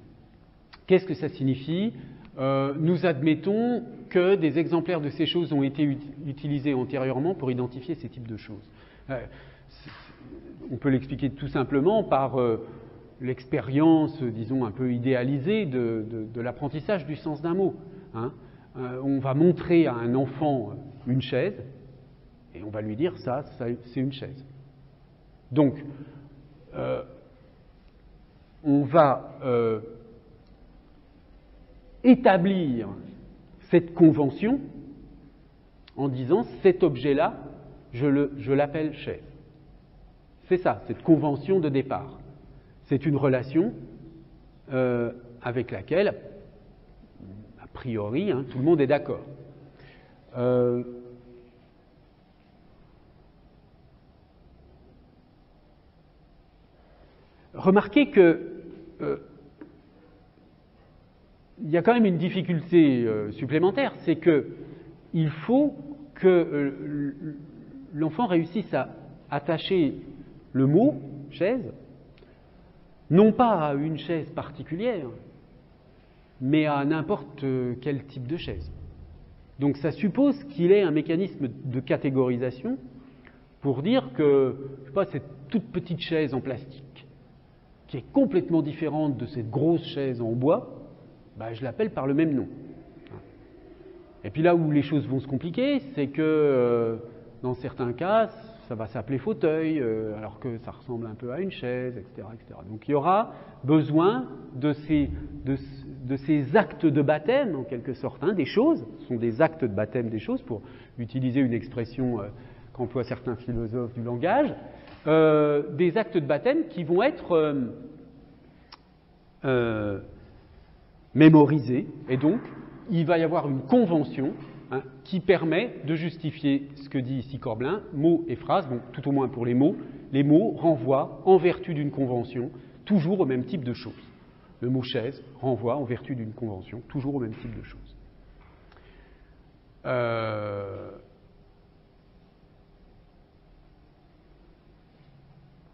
Qu'est-ce que ça signifie ? Nous admettons que des exemplaires de ces choses ont été utilisés antérieurement pour identifier ces types de choses. On peut l'expliquer tout simplement par l'expérience, disons, un peu idéalisée de l'apprentissage du sens d'un mot. Hein. On va montrer à un enfant une chaise et on va lui dire ça c'est une chaise. Donc, on va établir cette convention en disant cet objet-là, je l'appelle chaise. C'est ça, cette convention de départ. C'est une relation avec laquelle, a priori, hein, tout le monde est d'accord. Remarquez que il y a quand même une difficulté supplémentaire, c'est qu'il faut que l'enfant réussisse à attacher le mot « chaise » non pas à une chaise particulière, mais à n'importe quel type de chaise. Donc ça suppose qu'il ait un mécanisme de catégorisation pour dire que, je sais pas, cette toute petite chaise en plastique, qui est complètement différente de cette grosse chaise en bois, ben, je l'appelle par le même nom. Et puis là où les choses vont se compliquer, c'est que dans certains cas, ça va s'appeler fauteuil, alors que ça ressemble un peu à une chaise, etc., etc. Donc il y aura besoin de ces actes de baptême, en quelque sorte, hein, des choses, ce sont des actes de baptême des choses, pour utiliser une expression qu'emploient certains philosophes du langage, des actes de baptême qui vont être mémorisés, et donc il va y avoir une convention qui permet de justifier ce que dit ici Corbelin, mots et phrases, donc tout au moins pour les mots renvoient en vertu d'une convention toujours au même type de choses. Le mot chaise renvoie en vertu d'une convention toujours au même type de choses.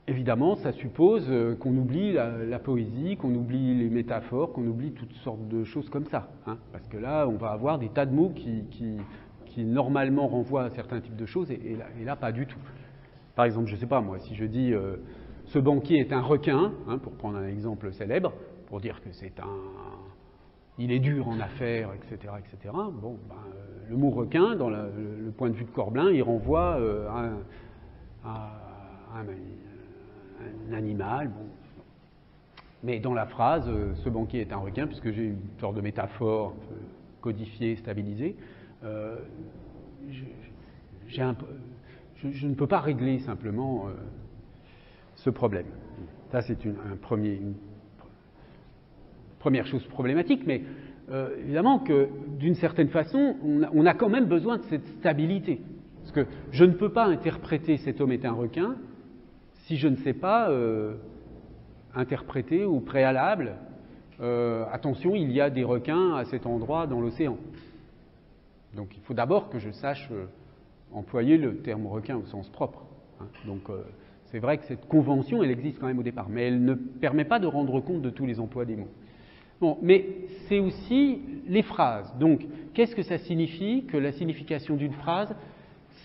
Évidemment, ça suppose qu'on oublie la poésie, qu'on oublie les métaphores, qu'on oublie toutes sortes de choses comme ça. Hein, parce que là, on va avoir des tas de mots qui normalement renvoient à certains types de choses, et là, pas du tout. Par exemple, je ne sais pas, moi, si je dis ce banquier est un requin, hein, pour prendre un exemple célèbre, pour dire que il est dur en affaires, etc., etc. Bon, ben, le mot requin, dans le point de vue de Corbelin, il renvoie à un animal. Bon. Mais dans la phrase, ce banquier est un requin, puisque j'ai une sorte de métaphore un peu codifiée, stabilisée, je ne peux pas régler simplement ce problème. Ça, c'est une première chose problématique, mais évidemment que d'une certaine façon, on a quand même besoin de cette stabilité. Parce que je ne peux pas interpréter cet homme est un requin si je ne sais pas interpréter au préalable attention, il y a des requins à cet endroit dans l'océan. Donc il faut d'abord que je sache employer le terme requin au sens propre. Hein. Donc c'est vrai que cette convention, elle existe quand même au départ, mais elle ne permet pas de rendre compte de tous les emplois des mots. Bon, mais c'est aussi les phrases. Donc, qu'est-ce que ça signifie que la signification d'une phrase,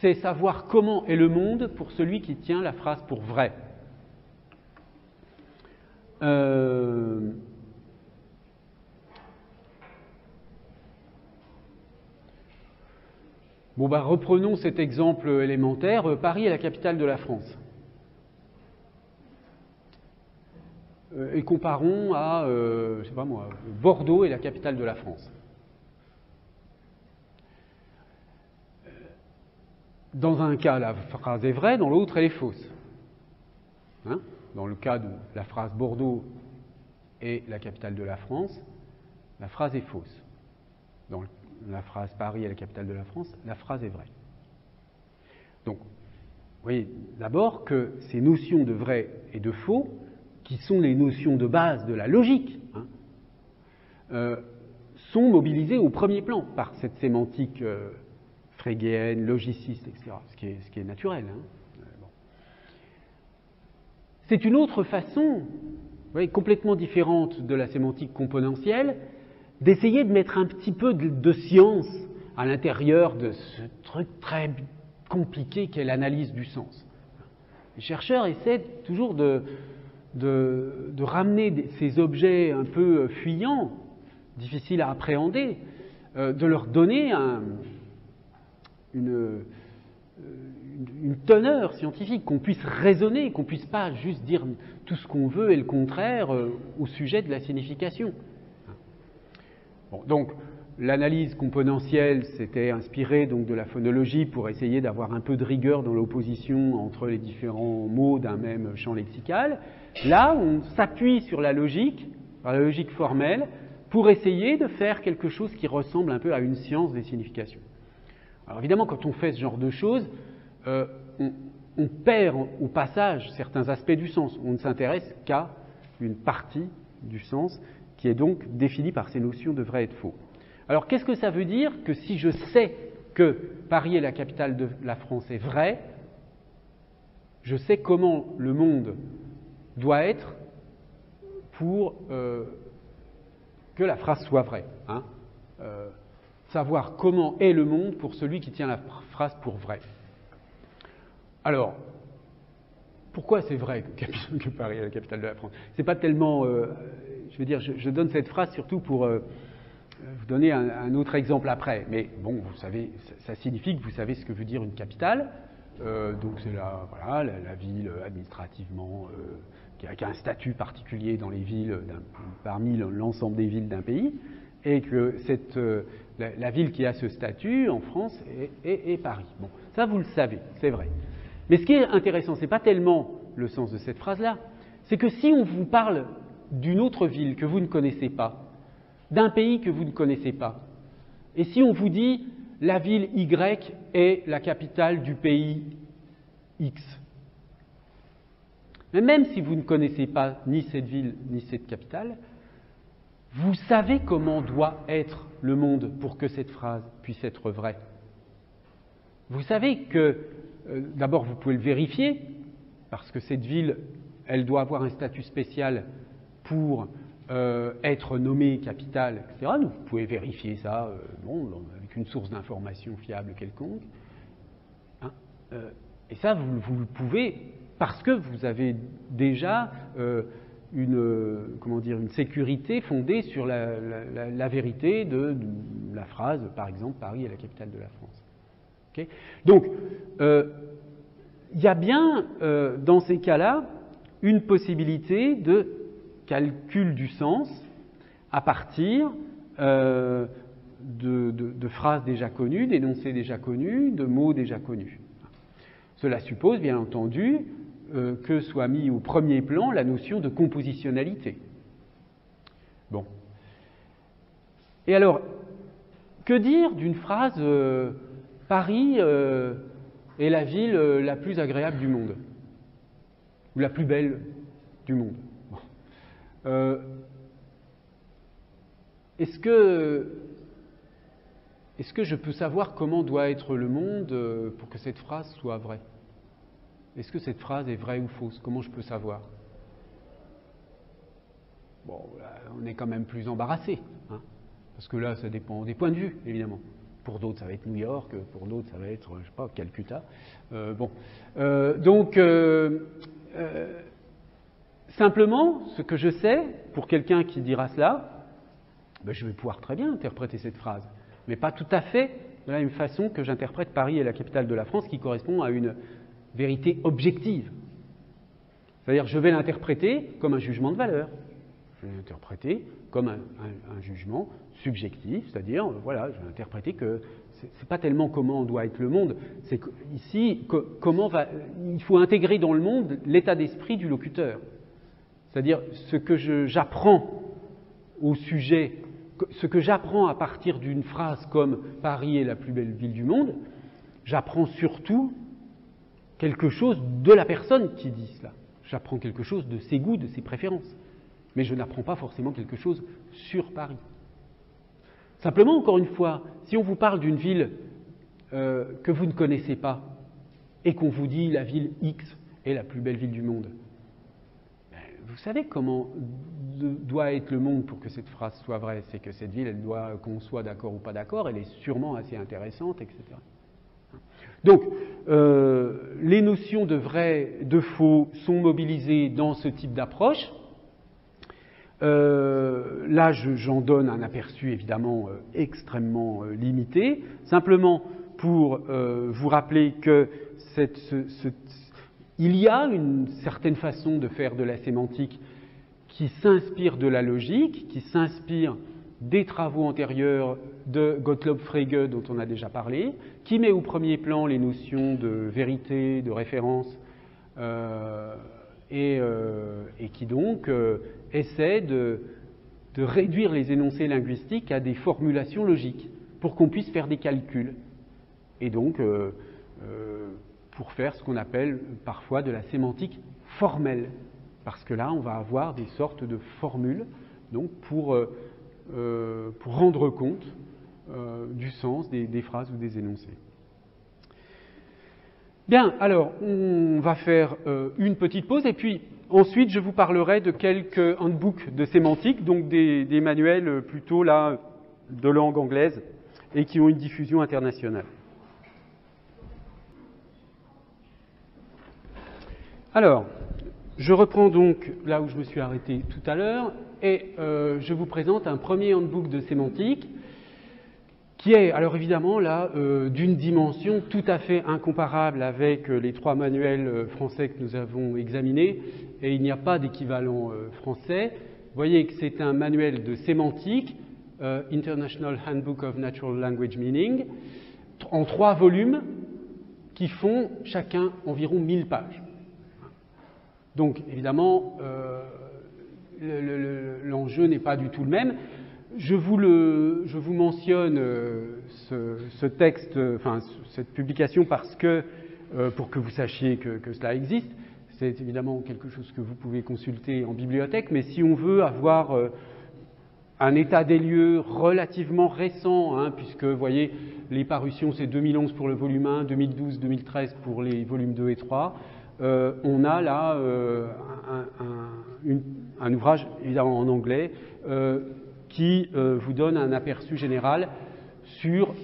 c'est savoir comment est le monde pour celui qui tient la phrase pour vraie. Bon, bah, reprenons cet exemple élémentaire. Paris est la capitale de la France. Et comparons à, je sais pas moi, Bordeaux est la capitale de la France. Dans un cas, la phrase est vraie, dans l'autre, elle est fausse. Hein? Dans le cas de la phrase Bordeaux est la capitale de la France, la phrase est fausse. Dans la phrase Paris est la capitale de la France, la phrase est vraie. Donc, vous voyez d'abord que ces notions de vrai et de faux, qui sont les notions de base de la logique, sont mobilisées au premier plan par cette sémantique frégéenne, logiciste, etc., ce qui est naturel. Bon. C'est une autre façon, vous voyez, complètement différente de la sémantique componentielle, d'essayer de mettre un petit peu de science à l'intérieur de ce truc très compliqué qu'est l'analyse du sens. Les chercheurs essaient toujours de ramener ces objets un peu fuyants, difficiles à appréhender, de leur donner une teneur scientifique, qu'on puisse raisonner, qu'on ne puisse pas juste dire tout ce qu'on veut et le contraire au sujet de la signification. Bon, donc, l'analyse componentielle s'était inspirée donc de la phonologie pour essayer d'avoir un peu de rigueur dans l'opposition entre les différents mots d'un même champ lexical. Là, on s'appuie sur la logique formelle, pour essayer de faire quelque chose qui ressemble un peu à une science des significations. Alors évidemment, quand on fait ce genre de choses, on perd au passage certains aspects du sens. On ne s'intéresse qu'à une partie du sens qui est donc définie par ces notions de vrai et de faux. Alors qu'est-ce que ça veut dire que si je sais que Paris est la capitale de la France est vrai, je sais comment le monde doit être pour que la phrase soit vraie. Hein. Savoir comment est le monde pour celui qui tient la phrase pour vraie. Alors, pourquoi c'est vrai que Paris est la capitale de la France? C'est pas tellement... je veux dire, je donne cette phrase surtout pour vous donner un autre exemple après. Mais bon, vous savez, ça signifie que vous savez ce que veut dire une capitale. Donc c'est la ville administrativement qui a un statut particulier dans les villes, parmi l'ensemble des villes d'un pays, et que la ville qui a ce statut en France est Paris. Bon, ça vous le savez, c'est vrai. Mais ce qui est intéressant, ce n'est pas tellement le sens de cette phrase-là, c'est que si on vous parle d'une autre ville que vous ne connaissez pas, d'un pays que vous ne connaissez pas, et si on vous dit la ville Y est la capitale du pays X, mais même si vous ne connaissez pas ni cette ville ni cette capitale, vous savez comment doit être le monde pour que cette phrase puisse être vraie. Vous savez que, d'abord, vous pouvez le vérifier, parce que cette ville, elle doit avoir un statut spécial pour être nommée capitale, etc. Donc, vous pouvez vérifier ça avec une source d'information fiable quelconque. Hein, et ça, vous le pouvez parce que vous avez déjà comment dire, une sécurité fondée sur la vérité de la phrase, par exemple, Paris est la capitale de la France. Okay. Donc, il y a bien, dans ces cas-là, une possibilité de calcul du sens à partir de phrases déjà connues, d'énoncés déjà connus, de mots déjà connus. Cela suppose, bien entendu, que soit mis au premier plan la notion de compositionnalité. Bon. Et alors, que dire d'une phrase Paris est la ville la plus agréable du monde, ou la plus belle du monde. Bon. Est-ce que je peux savoir comment doit être le monde pour que cette phrase soit vraie? Est-ce que cette phrase est vraie ou fausse? Comment je peux savoir? Bon, là, on est quand même plus embarrassé, hein, parce que là, ça dépend des points de vue, évidemment. Pour d'autres, ça va être New York, pour d'autres, ça va être, je sais pas, Calcutta. Simplement, ce que je sais, pour quelqu'un qui dira cela, ben, je vais pouvoir très bien interpréter cette phrase, mais pas tout à fait de la même façon que j'interprète Paris est la capitale de la France, qui correspond à une vérité objective. C'est-à-dire, je vais l'interpréter comme un jugement de valeur. Je vais l'interpréter comme un jugement subjectif, c'est-à-dire, voilà, je vais interpréter que c'est pas tellement comment doit être le monde, c'est ici il faut intégrer dans le monde l'état d'esprit du locuteur. C'est-à-dire, ce que j'apprends au sujet, ce que j'apprends à partir d'une phrase comme « Paris est la plus belle ville du monde », j'apprends surtout quelque chose de la personne qui dit cela. J'apprends quelque chose de ses goûts, de ses préférences. Mais je n'apprends pas forcément quelque chose sur Paris. Simplement, encore une fois, si on vous parle d'une ville que vous ne connaissez pas et qu'on vous dit la ville X est la plus belle ville du monde, vous savez comment doit être le monde pour que cette phrase soit vraie. C'est que cette ville, elle doit, qu'on soit d'accord ou pas d'accord, elle est sûrement assez intéressante, etc. Donc, les notions de vrai, de faux sont mobilisées dans ce type d'approche. Là, j'en donne un aperçu évidemment extrêmement limité, simplement pour vous rappeler que il y a une certaine façon de faire de la sémantique qui s'inspire de la logique, qui s'inspire des travaux antérieurs de Gottlob Frege, dont on a déjà parlé, qui met au premier plan les notions de vérité, de référence, et qui donc essaie de réduire les énoncés linguistiques à des formulations logiques, pour qu'on puisse faire des calculs, et donc pour faire ce qu'on appelle parfois de la sémantique formelle, parce que là on va avoir des sortes de formules donc pour rendre compte du sens des phrases ou des énoncés. Bien, alors on va faire une petite pause et puis ensuite je vous parlerai de quelques handbooks de sémantique, donc des manuels plutôt là de langue anglaise et qui ont une diffusion internationale. Alors, je reprends donc là où je me suis arrêté tout à l'heure et je vous présente un premier handbook de sémantique qui est, alors évidemment, là, d'une dimension tout à fait incomparable avec les 3 manuels français que nous avons examinés, et il n'y a pas d'équivalent français. Vous voyez que c'est un manuel de sémantique, International Handbook of Natural Language Meaning, en 3 volumes qui font chacun environ 1000 pages. Donc, évidemment, l'enjeu n'est pas du tout le même. Je vous mentionne ce texte, enfin cette publication parce que, pour que vous sachiez que cela existe, c'est évidemment quelque chose que vous pouvez consulter en bibliothèque, mais si on veut avoir un état des lieux relativement récent, hein, puisque vous voyez, les parutions c'est 2011 pour le volume 1, 2012, 2013 pour les volumes 2 et 3, on a là un ouvrage évidemment en anglais qui vous donne un aperçu général sur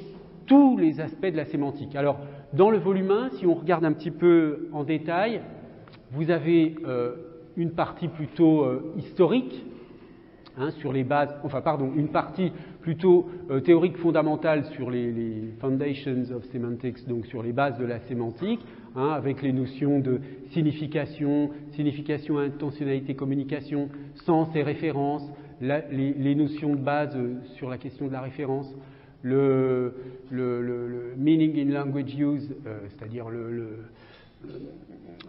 tous les aspects de la sémantique. Alors, dans le volume 1, si on regarde un petit peu en détail, vous avez une partie plutôt historique, sur les bases, une partie plutôt théorique fondamentale sur les foundations of semantics, donc sur les bases de la sémantique, avec les notions de signification, intentionnalité, communication, sens et référence, les notions de base sur la question de la référence, le meaning in language use, c'est-à-dire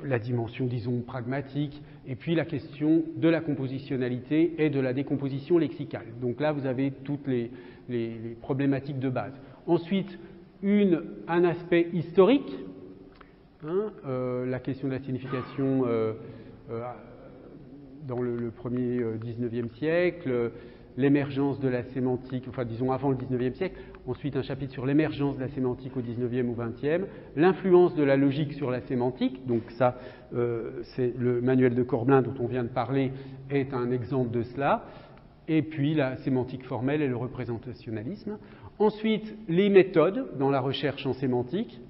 la dimension, disons, pragmatique, et puis la question de la compositionnalité et de la décomposition lexicale. Donc là, vous avez toutes les problématiques de base. Ensuite, un aspect historique, la question de la signification dans le premier 19e siècle, l'émergence de la sémantique, disons avant le 19e siècle, ensuite un chapitre sur l'émergence de la sémantique au 19e ou 20e, l'influence de la logique sur la sémantique, donc ça, c'est le manuel de Corbelin dont on vient de parler, est un exemple de cela, et puis la sémantique formelle et le représentationnalisme. Ensuite, les méthodes dans la recherche en sémantique,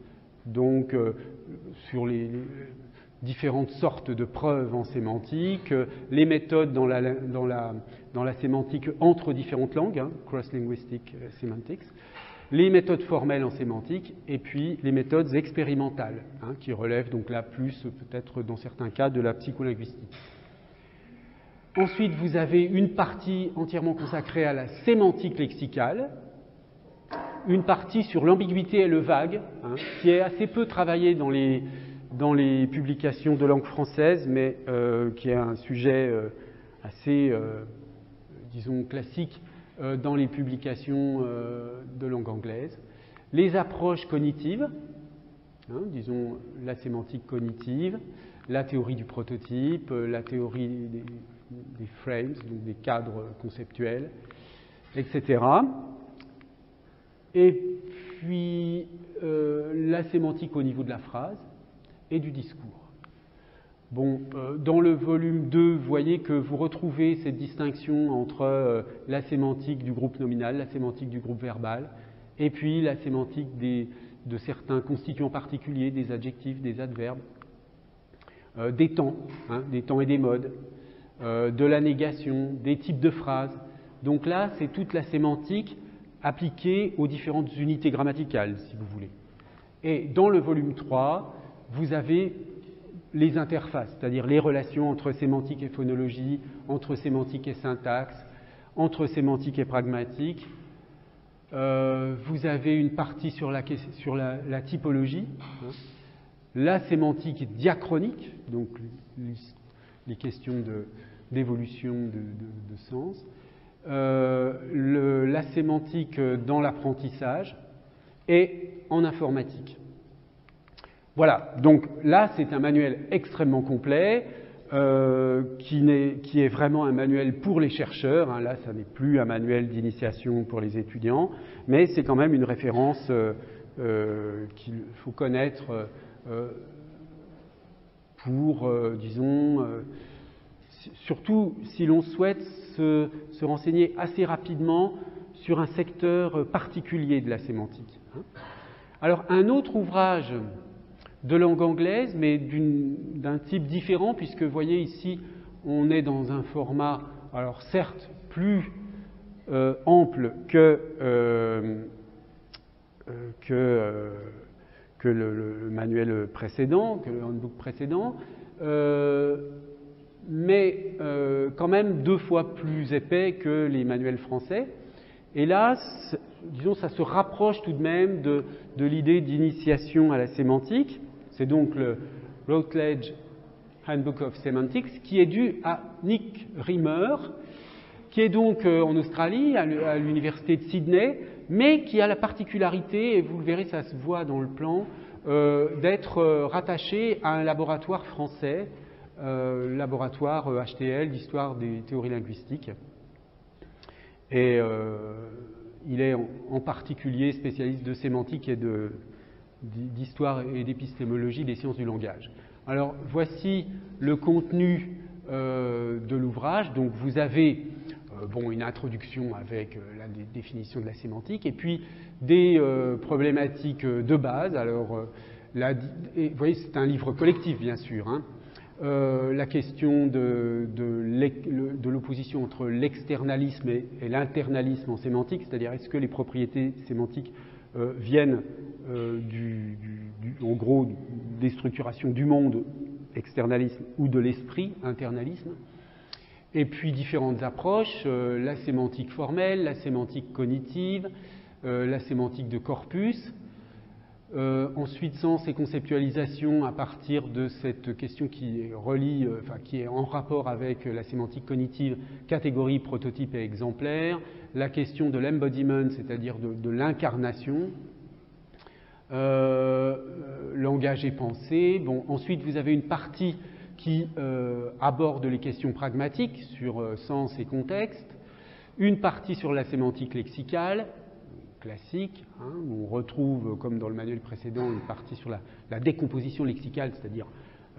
donc sur les différentes sortes de preuves en sémantique, les méthodes dans la sémantique entre différentes langues, cross-linguistic semantics, les méthodes formelles en sémantique, et puis les méthodes expérimentales, qui relèvent donc là plus peut-être dans certains cas de la psycholinguistique. Ensuite, vous avez une partie entièrement consacrée à la sémantique lexicale, une partie sur l'ambiguïté et le vague, qui est assez peu travaillée dans les publications de langue française, mais qui est un sujet assez, disons, classique dans les publications de langue anglaise. Les approches cognitives, disons la sémantique cognitive, la théorie du prototype, la théorie des frames, donc des cadres conceptuels, etc. Et puis la sémantique au niveau de la phrase et du discours. Bon, dans le volume 2, vous voyez que vous retrouvez cette distinction entre la sémantique du groupe nominal, la sémantique du groupe verbal, et puis la sémantique de certains constituants particuliers, des adjectifs, des adverbes, des temps et des modes, de la négation, des types de phrases. Donc là, c'est toute la sémantique appliquée aux différentes unités grammaticales, si vous voulez. Et dans le volume 3, vous avez les interfaces, c'est-à-dire les relations entre sémantique et phonologie, entre sémantique et syntaxe, entre sémantique et pragmatique. Vous avez une partie sur la typologie, la sémantique diachronique, donc les questions d'évolution de sens, la sémantique dans l'apprentissage et en informatique. Voilà, donc là c'est un manuel extrêmement complet qui est vraiment un manuel pour les chercheurs. Là, ça n'est plus un manuel d'initiation pour les étudiants, mais c'est quand même une référence qu'il faut connaître pour, disons, surtout si l'on souhaite se renseigner assez rapidement sur un secteur particulier de la sémantique. Alors, un autre ouvrage de langue anglaise, mais d'un type différent, puisque vous voyez ici, on est dans un format, alors certes, plus ample que le manuel précédent, que le handbook précédent, mais quand même 2 fois plus épais que les manuels français. Et là, disons, ça se rapproche tout de même de l'idée d'initiation à la sémantique. C'est donc le Routledge Handbook of Semantics, qui est dû à Nick Rimmer, qui est donc en Australie, à l'université de Sydney, mais qui a la particularité, et vous le verrez, ça se voit dans le plan, d'être rattaché à un laboratoire français, laboratoire HTL, d'histoire des théories linguistiques. Et il est en particulier spécialiste de sémantique et d'histoire et d'épistémologie des sciences du langage. Alors, voici le contenu de l'ouvrage. Donc, vous avez une introduction avec la définition de la sémantique et puis des problématiques de base. Alors, vous voyez, c'est un livre collectif, bien sûr. la question de l'opposition entre l'externalisme et l'internalisme en sémantique, c'est-à-dire est-ce que les propriétés sémantiques viennent en gros des structurations du monde, externalisme, ou de l'esprit, internalisme. Et puis différentes approches, la sémantique formelle, la sémantique cognitive, la sémantique de corpus. Ensuite, sens et conceptualisation à partir de cette question qui relie, qui est en rapport avec la sémantique cognitive, catégorie, prototype et exemplaire. La question de l'embodiment, c'est-à-dire de l'incarnation. Langage et pensée. Bon, ensuite, vous avez une partie qui aborde les questions pragmatiques sur sens et contexte. Une partie sur la sémantique lexicale, classique, où on retrouve, comme dans le manuel précédent, une partie sur la décomposition lexicale, c'est-à-dire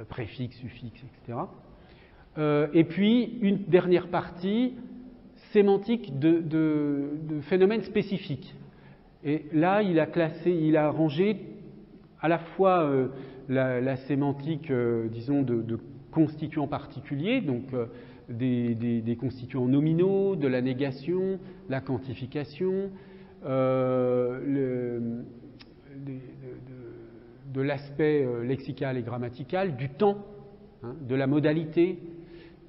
préfixe, suffixe, etc. Et puis, une dernière partie, sémantique de phénomènes spécifiques. Et là, il a rangé à la fois la sémantique, disons, de constituants particuliers, donc des constituants nominaux, de la négation, la quantification, de l'aspect lexical et grammatical, du temps, de la modalité,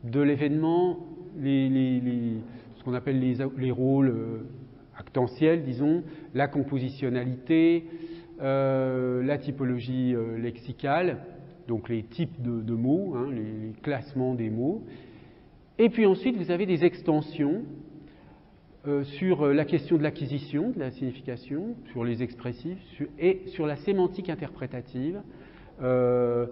de l'événement, ce qu'on appelle les rôles actentiels, disons, la compositionnalité, la typologie lexicale, donc les types de mots, les classements des mots. Et puis ensuite, vous avez des extensions sur la question de l'acquisition, de la signification, sur les expressifs et sur la sémantique interprétative. Ce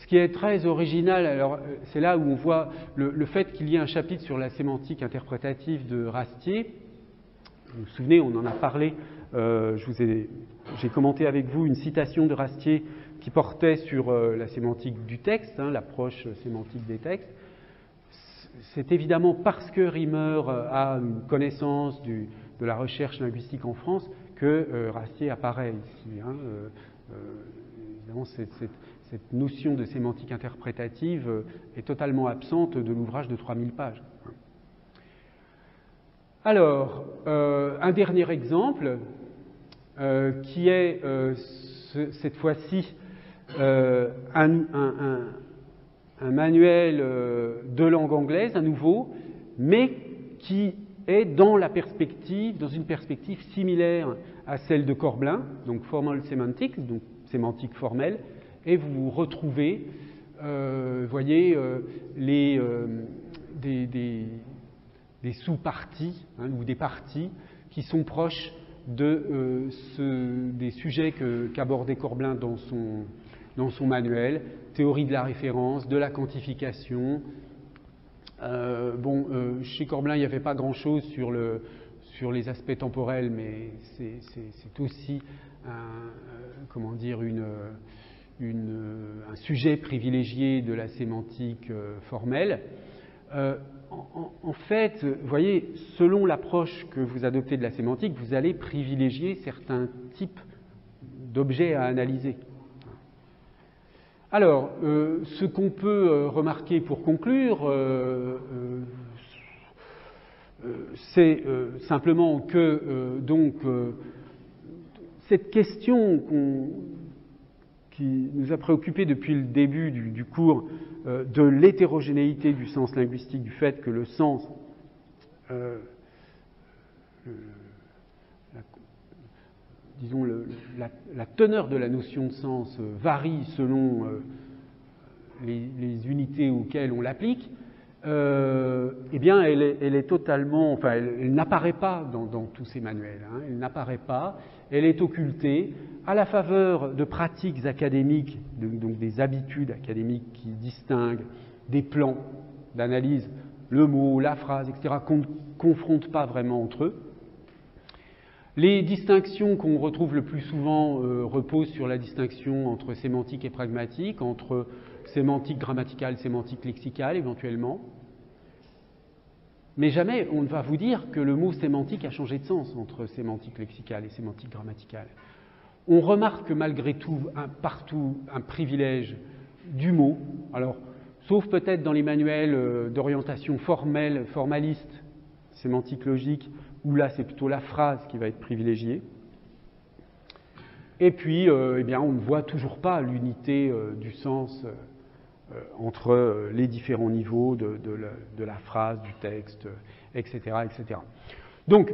qui est très original, alors c'est là où on voit le fait qu'il y ait un chapitre sur la sémantique interprétative de Rastier. Vous vous souvenez, on en a parlé, j'ai commenté avec vous une citation de Rastier qui portait sur la sémantique du texte, l'approche sémantique des textes. C'est évidemment parce que Riemer a une connaissance de la recherche linguistique en France que Rastier apparaît ici. Évidemment, cette notion de sémantique interprétative est totalement absente de l'ouvrage de 3000 pages. Alors, un dernier exemple qui est cette fois-ci un manuel de langue anglaise, à nouveau, mais qui est dans une perspective similaire à celle de Corbelin, donc Formal Semantics, donc sémantique formelle, et vous retrouvez, voyez, des sous-parties ou des parties qui sont proches des sujets qu'abordait Corbelin dans son manuel, théorie de la référence, de la quantification. Chez Corbelin, il n'y avait pas grand-chose sur les aspects temporels, mais c'est aussi un sujet privilégié de la sémantique formelle. En fait, vous voyez, selon l'approche que vous adoptez de la sémantique, vous allez privilégier certains types d'objets à analyser. Alors, ce qu'on peut remarquer pour conclure, c'est simplement que cette question qui nous a préoccupés depuis le début du cours de l'hétérogénéité du sens linguistique, du fait que le sens, disons, la teneur de la notion de sens varie selon les unités auxquelles on l'applique, eh bien, elle est totalement, enfin, elle n'apparaît pas dans tous ces manuels. Elle n'apparaît pas, elle est occultée à la faveur de pratiques académiques, donc des habitudes académiques qui distinguent des plans d'analyse, le mot, la phrase, etc., qu'on ne confronte pas vraiment entre eux. Les distinctions qu'on retrouve le plus souvent reposent sur la distinction entre sémantique et pragmatique, entre sémantique grammaticale, sémantique lexicale éventuellement. Mais jamais on ne va vous dire que le mot sémantique a changé de sens entre sémantique lexicale et sémantique grammaticale. On remarque malgré tout partout un privilège du mot. Alors, sauf peut-être dans les manuels d'orientation formelle, formaliste, sémantique logique, où là c'est plutôt la phrase qui va être privilégiée. Et puis, eh bien, on ne voit toujours pas l'unité du sens entre les différents niveaux de la phrase, du texte, etc. etc. Donc,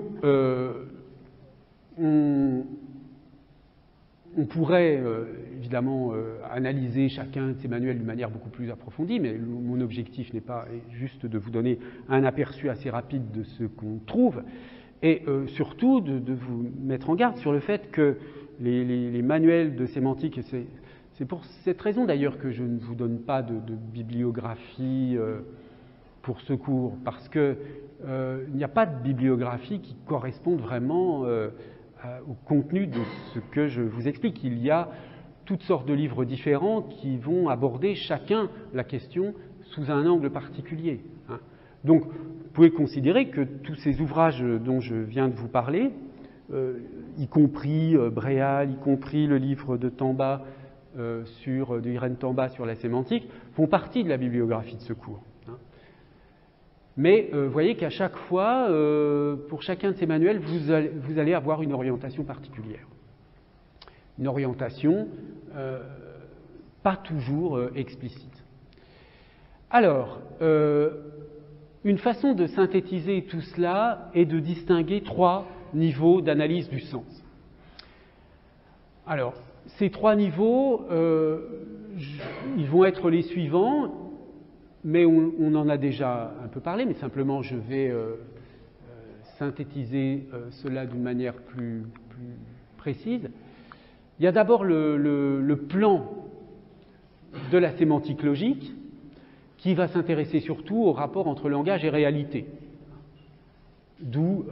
on pourrait évidemment analyser chacun de ces manuels d'une manière beaucoup plus approfondie, mais mon objectif n'est pas juste de vous donner un aperçu assez rapide de ce qu'on trouve, et surtout de vous mettre en garde sur le fait que les manuels de sémantique, c'est pour cette raison d'ailleurs que je ne vous donne pas de bibliographie pour ce cours, parce qu'il n'y a pas de bibliographie qui corresponde vraiment au contenu de ce que je vous explique. Il y a toutes sortes de livres différents qui vont aborder chacun la question sous un angle particulier. Donc, vous pouvez considérer que tous ces ouvrages dont je viens de vous parler, y compris Bréal, y compris le livre de Tamba, de Irène Tamba sur la sémantique, font partie de la bibliographie de ce cours. Mais vous voyez qu'à chaque fois, pour chacun de ces manuels, vous allez avoir une orientation particulière. Une orientation pas toujours explicite. Alors, une façon de synthétiser tout cela est de distinguer 3 niveaux d'analyse du sens. Alors, ces 3 niveaux, ils vont être les suivants, mais on en a déjà un peu parlé, mais simplement je vais synthétiser cela d'une manière plus précise. Il y a d'abord le plan de la sémantique logique, qui va s'intéresser surtout au rapport entre langage et réalité. D'où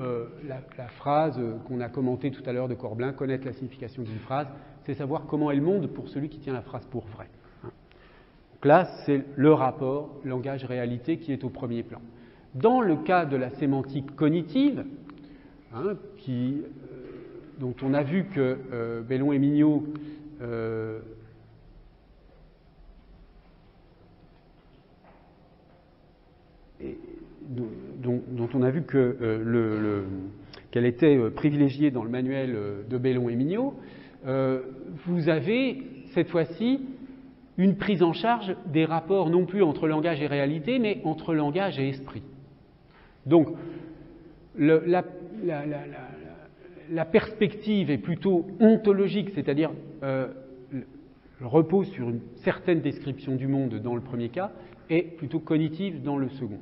la phrase qu'on a commentée tout à l'heure de Corbelin, connaître la signification d'une phrase, c'est savoir comment elle monte pour celui qui tient la phrase pour vraie. Donc là, c'est le rapport langage-réalité qui est au premier plan. Dans le cas de la sémantique cognitive, dont on a vu que Bellon et Mignot dont on a vu qu'elle était privilégiée dans le manuel de Bellon et Mignot, vous avez cette fois-ci une prise en charge des rapports non plus entre langage et réalité, mais entre langage et esprit. Donc, la perspective est plutôt ontologique, c'est-à-dire repose sur une certaine description du monde dans le premier cas, et plutôt cognitive dans le second.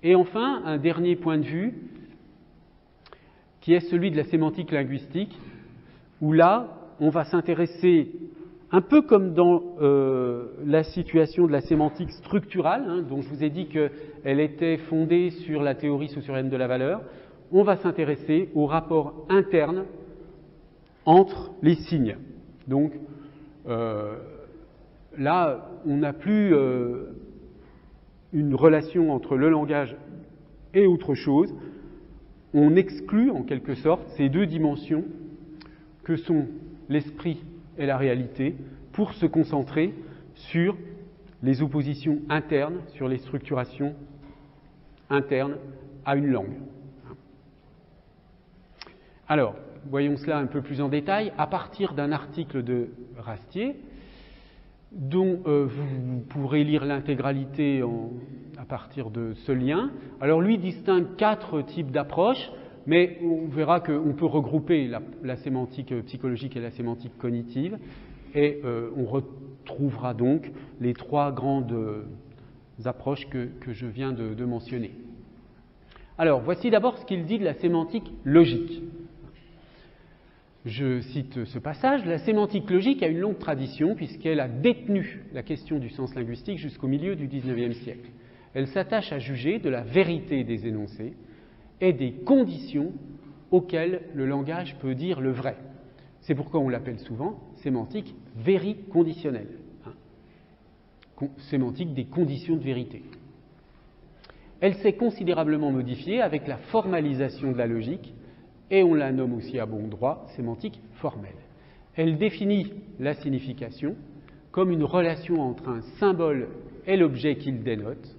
Et enfin, un dernier point de vue, qui est celui de la sémantique linguistique, où là, on va s'intéresser, un peu comme dans la situation de la sémantique structurale, dont je vous ai dit qu'elle était fondée sur la théorie saussurienne de la valeur, on va s'intéresser au rapport interne entre les signes. Donc, là, on n'a plus une relation entre le langage et autre chose. On exclut, en quelque sorte, ces 2 dimensions que sont l'esprit et la réalité pour se concentrer sur les oppositions internes, sur les structurations internes à une langue. Alors, voyons cela un peu plus en détail à partir d'un article de Rastier, dont vous pourrez lire l'intégralité à partir de ce lien. Alors lui distingue 4 types d'approches, mais on verra qu'on peut regrouper la sémantique psychologique et la sémantique cognitive, et on retrouvera donc les 3 grandes approches que je viens de mentionner. Alors, voici d'abord ce qu'il dit de la sémantique logique. Je cite ce passage. La sémantique logique a une longue tradition puisqu'elle a détenu la question du sens linguistique jusqu'au milieu du XIXe siècle. Elle s'attache à juger de la vérité des énoncés et des conditions auxquelles le langage peut dire le vrai. C'est pourquoi on l'appelle souvent sémantique vériconditionnelle, sémantique des conditions de vérité. Elle s'est considérablement modifiée avec la formalisation de la logique, et on la nomme aussi à bon droit sémantique formelle. Elle définit la signification comme une relation entre un symbole est l'objet qu'il dénote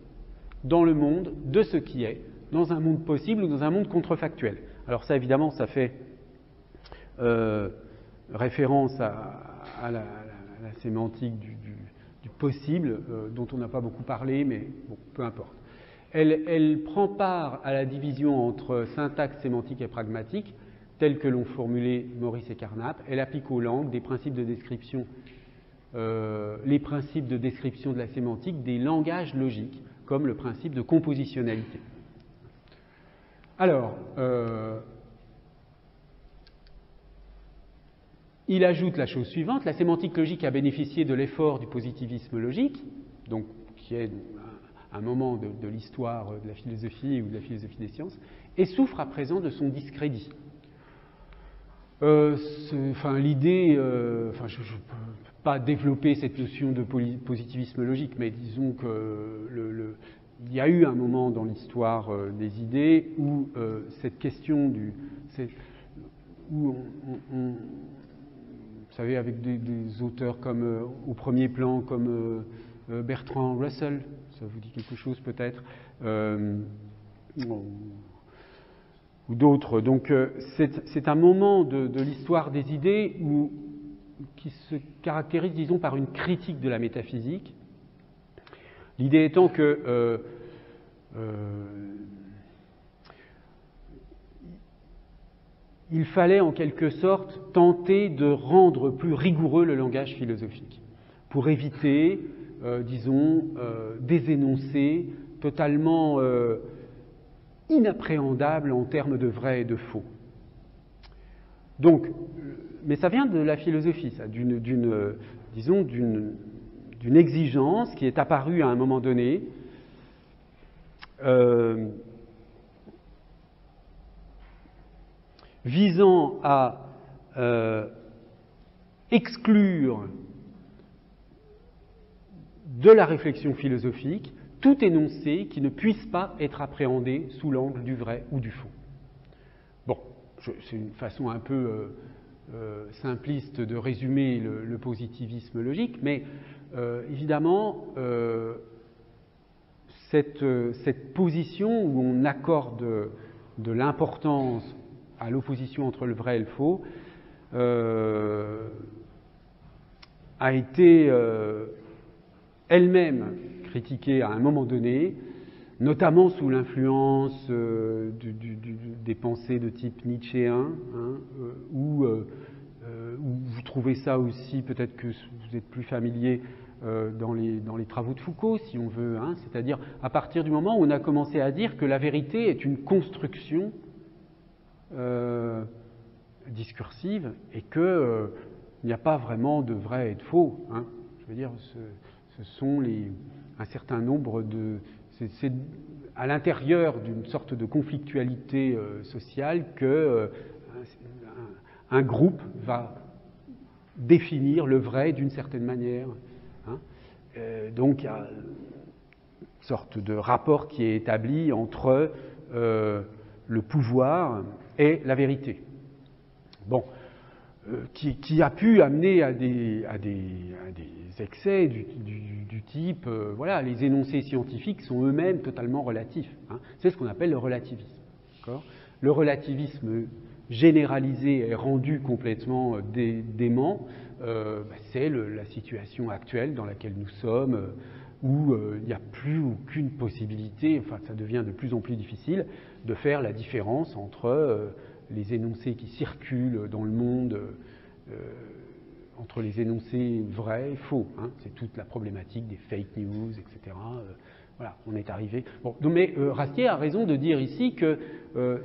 dans le monde de ce qui est, dans un monde possible ou dans un monde contrefactuel. Alors ça, évidemment, ça fait référence à la sémantique du possible, dont on n'a pas beaucoup parlé, mais bon, peu importe. Elle prend part à la division entre syntaxe sémantique et pragmatique, telle que l'ont formulé Morris et Carnap. Elle applique aux langues des principes de description, les principes de description de la sémantique des langages logiques, comme le principe de compositionnalité. Alors, il ajoute la chose suivante: la sémantique logique a bénéficié de l'effort du positivisme logique, donc qui est un moment de l'histoire de la philosophie ou de la philosophie des sciences, et souffre à présent de son discrédit. L'idée, je ne peux pas développer cette notion de positivisme logique, mais disons que il y a eu un moment dans l'histoire des idées où cette question où vous savez, avec des auteurs comme au premier plan, comme Bertrand Russell, ça vous dit quelque chose peut-être, ou d'autres. Donc c'est un moment de l'histoire des idées qui se caractérise, disons, par une critique de la métaphysique. L'idée étant que il fallait en quelque sorte tenter de rendre plus rigoureux le langage philosophique pour éviter, disons, des énoncés totalement inappréhendables en termes de vrai et de faux. Donc, mais ça vient de la philosophie, ça, d'une exigence qui est apparue à un moment donné, visant à exclure de la réflexion philosophique tout énoncé qui ne puisse pas être appréhendé sous l'angle du vrai ou du faux. Bon, c'est une façon un peu simpliste de résumer le positivisme logique, mais évidemment, cette position où on accorde de l'importance à l'opposition entre le vrai et le faux a été elle-même critiquée à un moment donné, notamment sous l'influence des pensées de type nietzschéen, où vous trouvez ça aussi, peut-être que vous êtes plus familier dans les travaux de Foucault, si on veut, c'est-à-dire à partir du moment où on a commencé à dire que la vérité est une construction discursive et qu'il n'y a pas vraiment de vrai et de faux. Je veux dire, ce sont un certain nombre de... C'est à l'intérieur d'une sorte de conflictualité sociale que un groupe va définir le vrai d'une certaine manière. Donc il y a une sorte de rapport qui est établi entre le pouvoir et la vérité. Bon, qui a pu amener à des excès du type, voilà, les énoncés scientifiques sont eux-mêmes totalement relatifs. C'est ce qu'on appelle le relativisme. Le relativisme généralisé et rendu complètement dément, c'est la situation actuelle dans laquelle nous sommes, où il n'y a plus aucune possibilité, enfin ça devient de plus en plus difficile, de faire la différence entre les énoncés qui circulent dans le monde, entre les énoncés vrais et faux. C'est toute la problématique des fake news, etc. Voilà, on est arrivé. Bon, mais Rastier a raison de dire ici que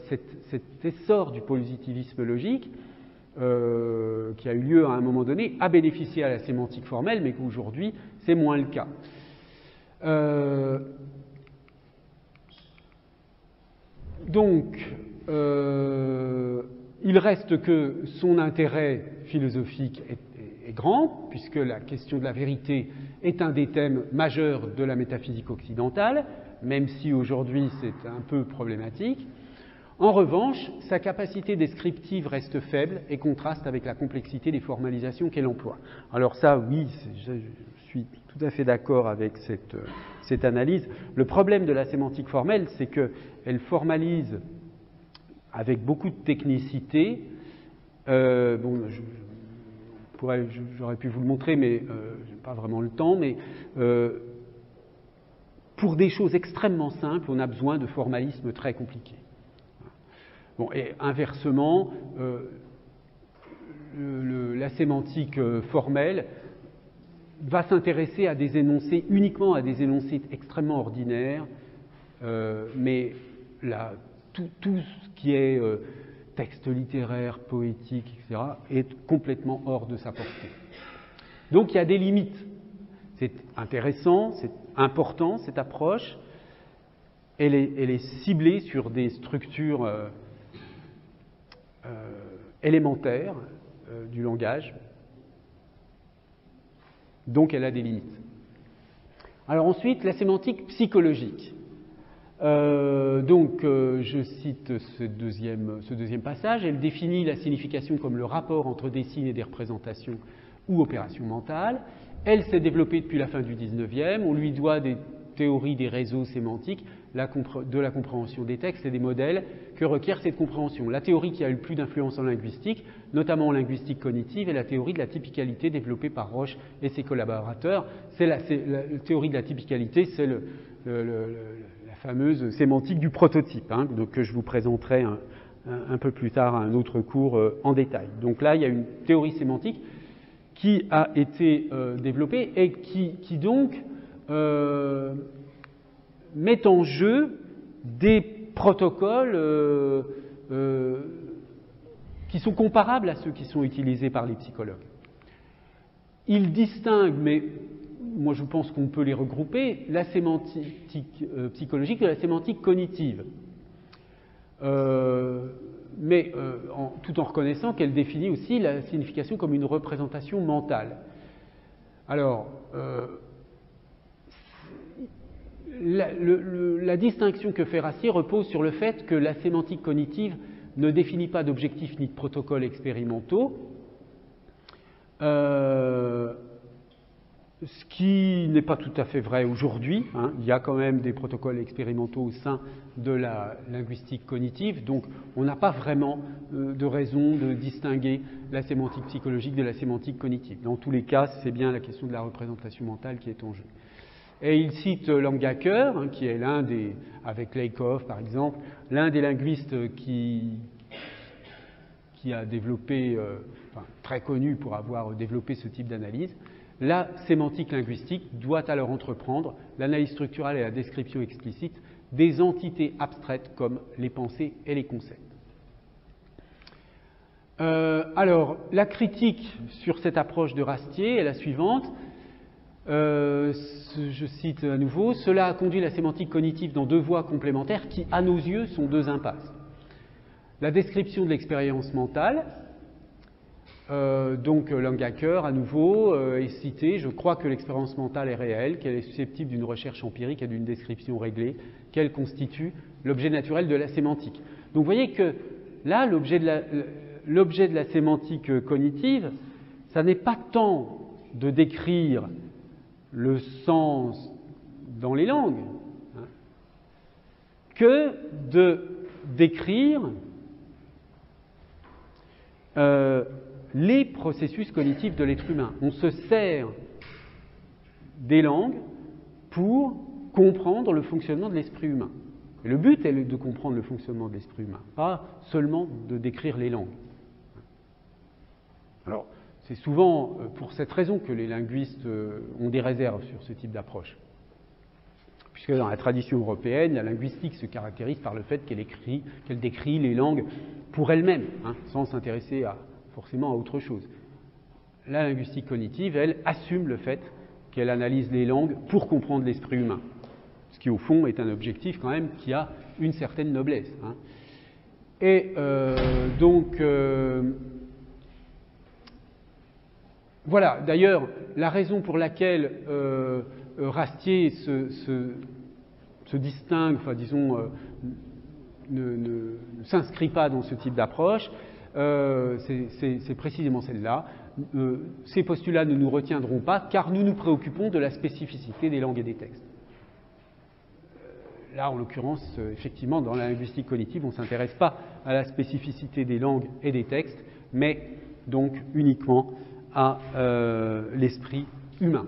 cet essor du positivisme logique, qui a eu lieu à un moment donné, a bénéficié à la sémantique formelle, mais qu'aujourd'hui, c'est moins le cas. Donc, il reste que son intérêt philosophique est grand, puisque la question de la vérité est un des thèmes majeurs de la métaphysique occidentale, même si aujourd'hui c'est un peu problématique. En revanche, sa capacité descriptive reste faible et contraste avec la complexité des formalisations qu'elle emploie. Alors ça, oui, je suis tout tout à fait d'accord avec cette analyse. Le problème de la sémantique formelle, c'est qu'elle formalise avec beaucoup de technicité. J'aurais pu vous le montrer, mais je n'ai pas vraiment le temps. Mais pour des choses extrêmement simples, on a besoin de formalisme très compliqué. Bon, et inversement, la sémantique formelle va s'intéresser à des énoncés, uniquement à des énoncés extrêmement ordinaires, mais tout ce qui est texte littéraire, poétique, etc., est complètement hors de sa portée. Donc il y a des limites. C'est intéressant, c'est important cette approche. Elle est ciblée sur des structures élémentaires du langage. Donc elle a des limites. Alors ensuite, la sémantique psychologique. Je cite ce deuxième passage. Elle définit la signification comme le rapport entre des signes et des représentations ou opérations mentales. Elle s'est développée depuis la fin du XIXe. On lui doit des théories des réseaux sémantiques, de la compréhension des textes et des modèles que requiert cette compréhension. La théorie qui a eu le plus d'influence en linguistique, notamment en linguistique cognitive, est la théorie de la typicalité développée par Roche et ses collaborateurs. La théorie de la typicalité, c'est la fameuse sémantique du prototype, donc, que je vous présenterai un peu plus tard à un autre cours en détail. Donc là, il y a une théorie sémantique qui a été développée et qui donc met en jeu des protocoles qui sont comparables à ceux qui sont utilisés par les psychologues. Ils distinguent, mais moi je pense qu'on peut les regrouper, la sémantique psychologique et la sémantique cognitive. Tout en reconnaissant qu'elle définit aussi la signification comme une représentation mentale. Alors, la distinction que fait Rastier repose sur le fait que la sémantique cognitive ne définit pas d'objectifs ni de protocoles expérimentaux, ce qui n'est pas tout à fait vrai aujourd'hui. Il y a quand même des protocoles expérimentaux au sein de la linguistique cognitive, donc on n'a pas vraiment de raison de distinguer la sémantique psychologique de la sémantique cognitive. Dans tous les cas, c'est bien la question de la représentation mentale qui est en jeu. Et il cite Langacker, qui est l'un des, avec Lakoff par exemple, l'un des linguistes qui a développé, très connu pour avoir développé ce type d'analyse. La sémantique linguistique doit alors entreprendre l'analyse structurale et la description explicite des entités abstraites comme les pensées et les concepts. Alors, la critique sur cette approche de Rastier est la suivante. Je cite à nouveau, cela a conduit la sémantique cognitive dans deux voies complémentaires qui, à nos yeux, sont deux impasses. La description de l'expérience mentale, donc Langacker, à nouveau, est cité, je crois que l'expérience mentale est réelle, qu'elle est susceptible d'une recherche empirique et d'une description réglée, qu'elle constitue l'objet naturel de la sémantique. Donc vous voyez que là, l'objet de la sémantique cognitive, ça n'est pas tant de décrire le sens dans les langues, que de décrire les processus cognitifs de l'être humain. On se sert des langues pour comprendre le fonctionnement de l'esprit humain. Et le but est de comprendre le fonctionnement de l'esprit humain, pas seulement de décrire les langues. Alors, c'est souvent pour cette raison que les linguistes ont des réserves sur ce type d'approche. Puisque dans la tradition européenne, la linguistique se caractérise par le fait qu'elle décrit les langues pour elle-même, sans s'intéresser forcément à autre chose. La linguistique cognitive, elle, assume le fait qu'elle analyse les langues pour comprendre l'esprit humain. Ce qui, au fond, est un objectif quand même qui a une certaine noblesse. Et voilà, d'ailleurs, la raison pour laquelle Rastier se distingue, enfin disons, ne s'inscrit pas dans ce type d'approche, c'est précisément celle-là. ces postulats ne nous retiendront pas, car nous nous préoccupons de la spécificité des langues et des textes. Là, en l'occurrence, effectivement, dans la linguistique cognitive, on ne s'intéresse pas à la spécificité des langues et des textes, mais donc uniquement à l'esprit humain.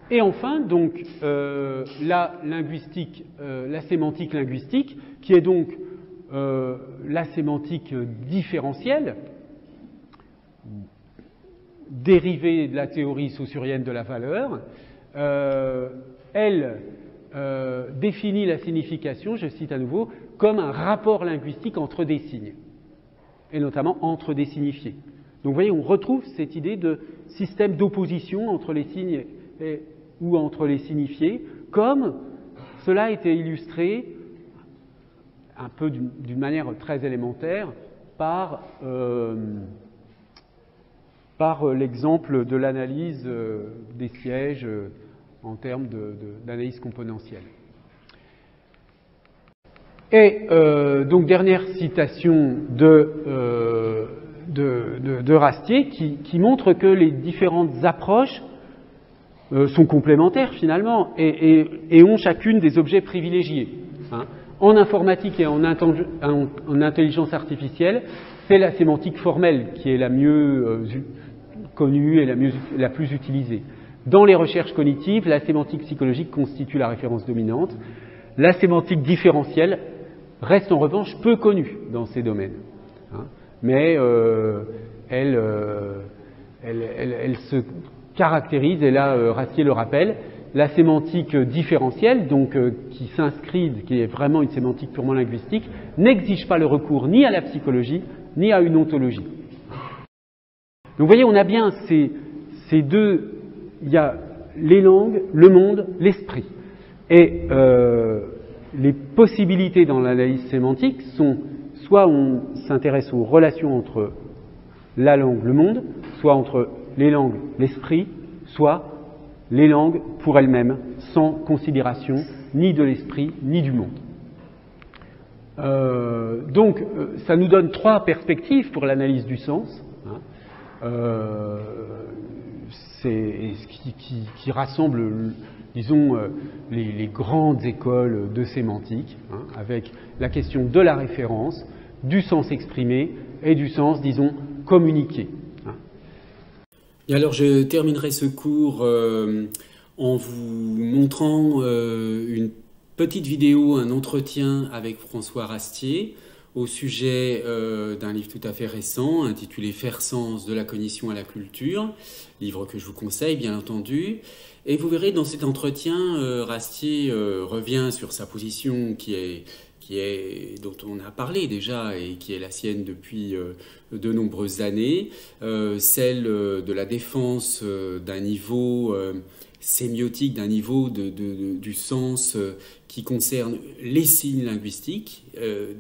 Et enfin, donc, la sémantique linguistique, qui est donc la sémantique différentielle, dérivée de la théorie saussurienne de la valeur, elle définit la signification, je cite à nouveau, comme un rapport linguistique entre des signes, et notamment entre des signifiés. Donc vous voyez, on retrouve cette idée de système d'opposition entre les signes ou entre les signifiés, comme cela a été illustré un peu d'une manière très élémentaire par l'exemple de l'analyse des sièges en termes d'analyse componentielle. Et donc dernière citation de Rastier qui montre que les différentes approches sont complémentaires finalement et ont chacune des objets privilégiés. Hein. En informatique et en intelligence artificielle, c'est la sémantique formelle qui est la mieux connue et la plus utilisée. Dans les recherches cognitives, la sémantique psychologique constitue la référence dominante. La sémantique différentielle reste en revanche peu connue dans ces domaines. Hein. Mais elle se caractérise, et là Rastier le rappelle, la sémantique différentielle, donc qui s'inscrit, qui est vraiment une sémantique purement linguistique, n'exige pas le recours ni à la psychologie, ni à une ontologie. Donc vous voyez, on a bien ces deux, il y a les langues, le monde, l'esprit. Et les possibilités dans l'analyse sémantique sont, soit on s'intéresse aux relations entre la langue, le monde, soit entre les langues, l'esprit, soit les langues pour elles-mêmes, sans considération ni de l'esprit ni du monde. Donc, ça nous donne trois perspectives pour l'analyse du sens, hein, qui rassemble, disons, les grandes écoles de sémantique, hein, avec la question de la référence, du sens exprimé et du sens, disons, communiqué. Et alors, je terminerai ce cours en vous montrant une petite vidéo, un entretien avec François Rastier au sujet d'un livre tout à fait récent intitulé « Faire sens de la cognition à la culture », livre que je vous conseille bien entendu. Et vous verrez dans cet entretien, Rastier revient sur sa position dont on a parlé déjà et qui est la sienne depuis de nombreuses années, celle de la défense d'un niveau sémiotique, d'un niveau du sens qui concerne les signes linguistiques,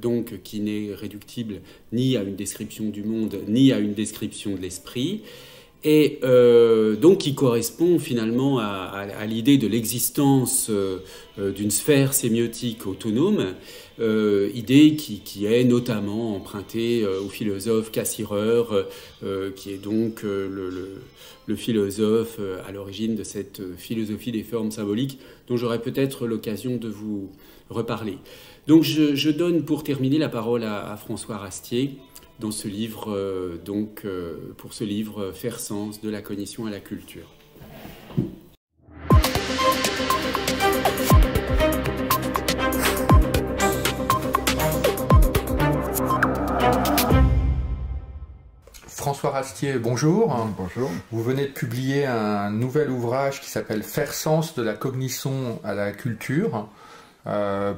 donc qui n'est réductible ni à une description du monde, ni à une description de l'esprit, et donc qui correspond finalement à l'idée de l'existence d'une sphère sémiotique autonome, idée qui est notamment empruntée au philosophe Cassirer, qui est donc le philosophe à l'origine de cette philosophie des formes symboliques, dont j'aurai peut-être l'occasion de vous reparler. Donc je donne pour terminer la parole à François Rastier, dans ce livre, pour ce livre « Faire sens de la cognition à la culture ». François Rastier, bonjour. Bonjour. Vous venez de publier un nouvel ouvrage qui s'appelle « Faire sens de la cognition à la culture ».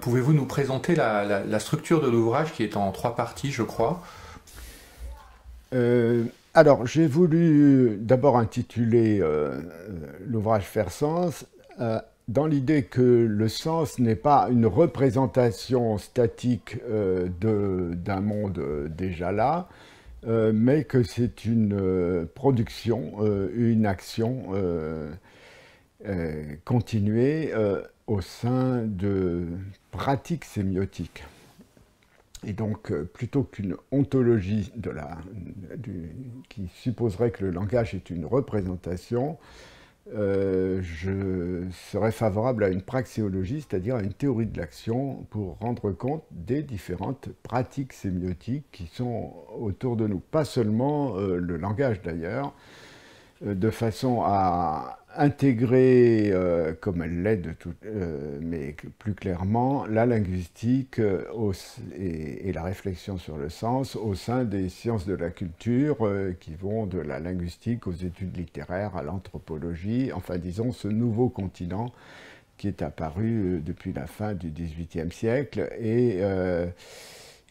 Pouvez-vous nous présenter la structure de l'ouvrage qui est en 3 parties, je crois? Alors, j'ai voulu d'abord intituler l'ouvrage « Faire sens » dans l'idée que le sens n'est pas une représentation statique d'un monde déjà là, mais que c'est une production, une action continuée au sein de pratiques sémiotiques. Et donc, plutôt qu'une ontologie qui supposerait que le langage est une représentation, je serais favorable à une praxéologie, c'est-à-dire à une théorie de l'action pour rendre compte des différentes pratiques sémiotiques qui sont autour de nous. Pas seulement le langage d'ailleurs, de façon à intégrer, comme elle l'est, mais plus clairement, la linguistique et la réflexion sur le sens au sein des sciences de la culture qui vont de la linguistique aux études littéraires, à l'anthropologie, enfin disons ce nouveau continent qui est apparu depuis la fin du XVIIIe siècle et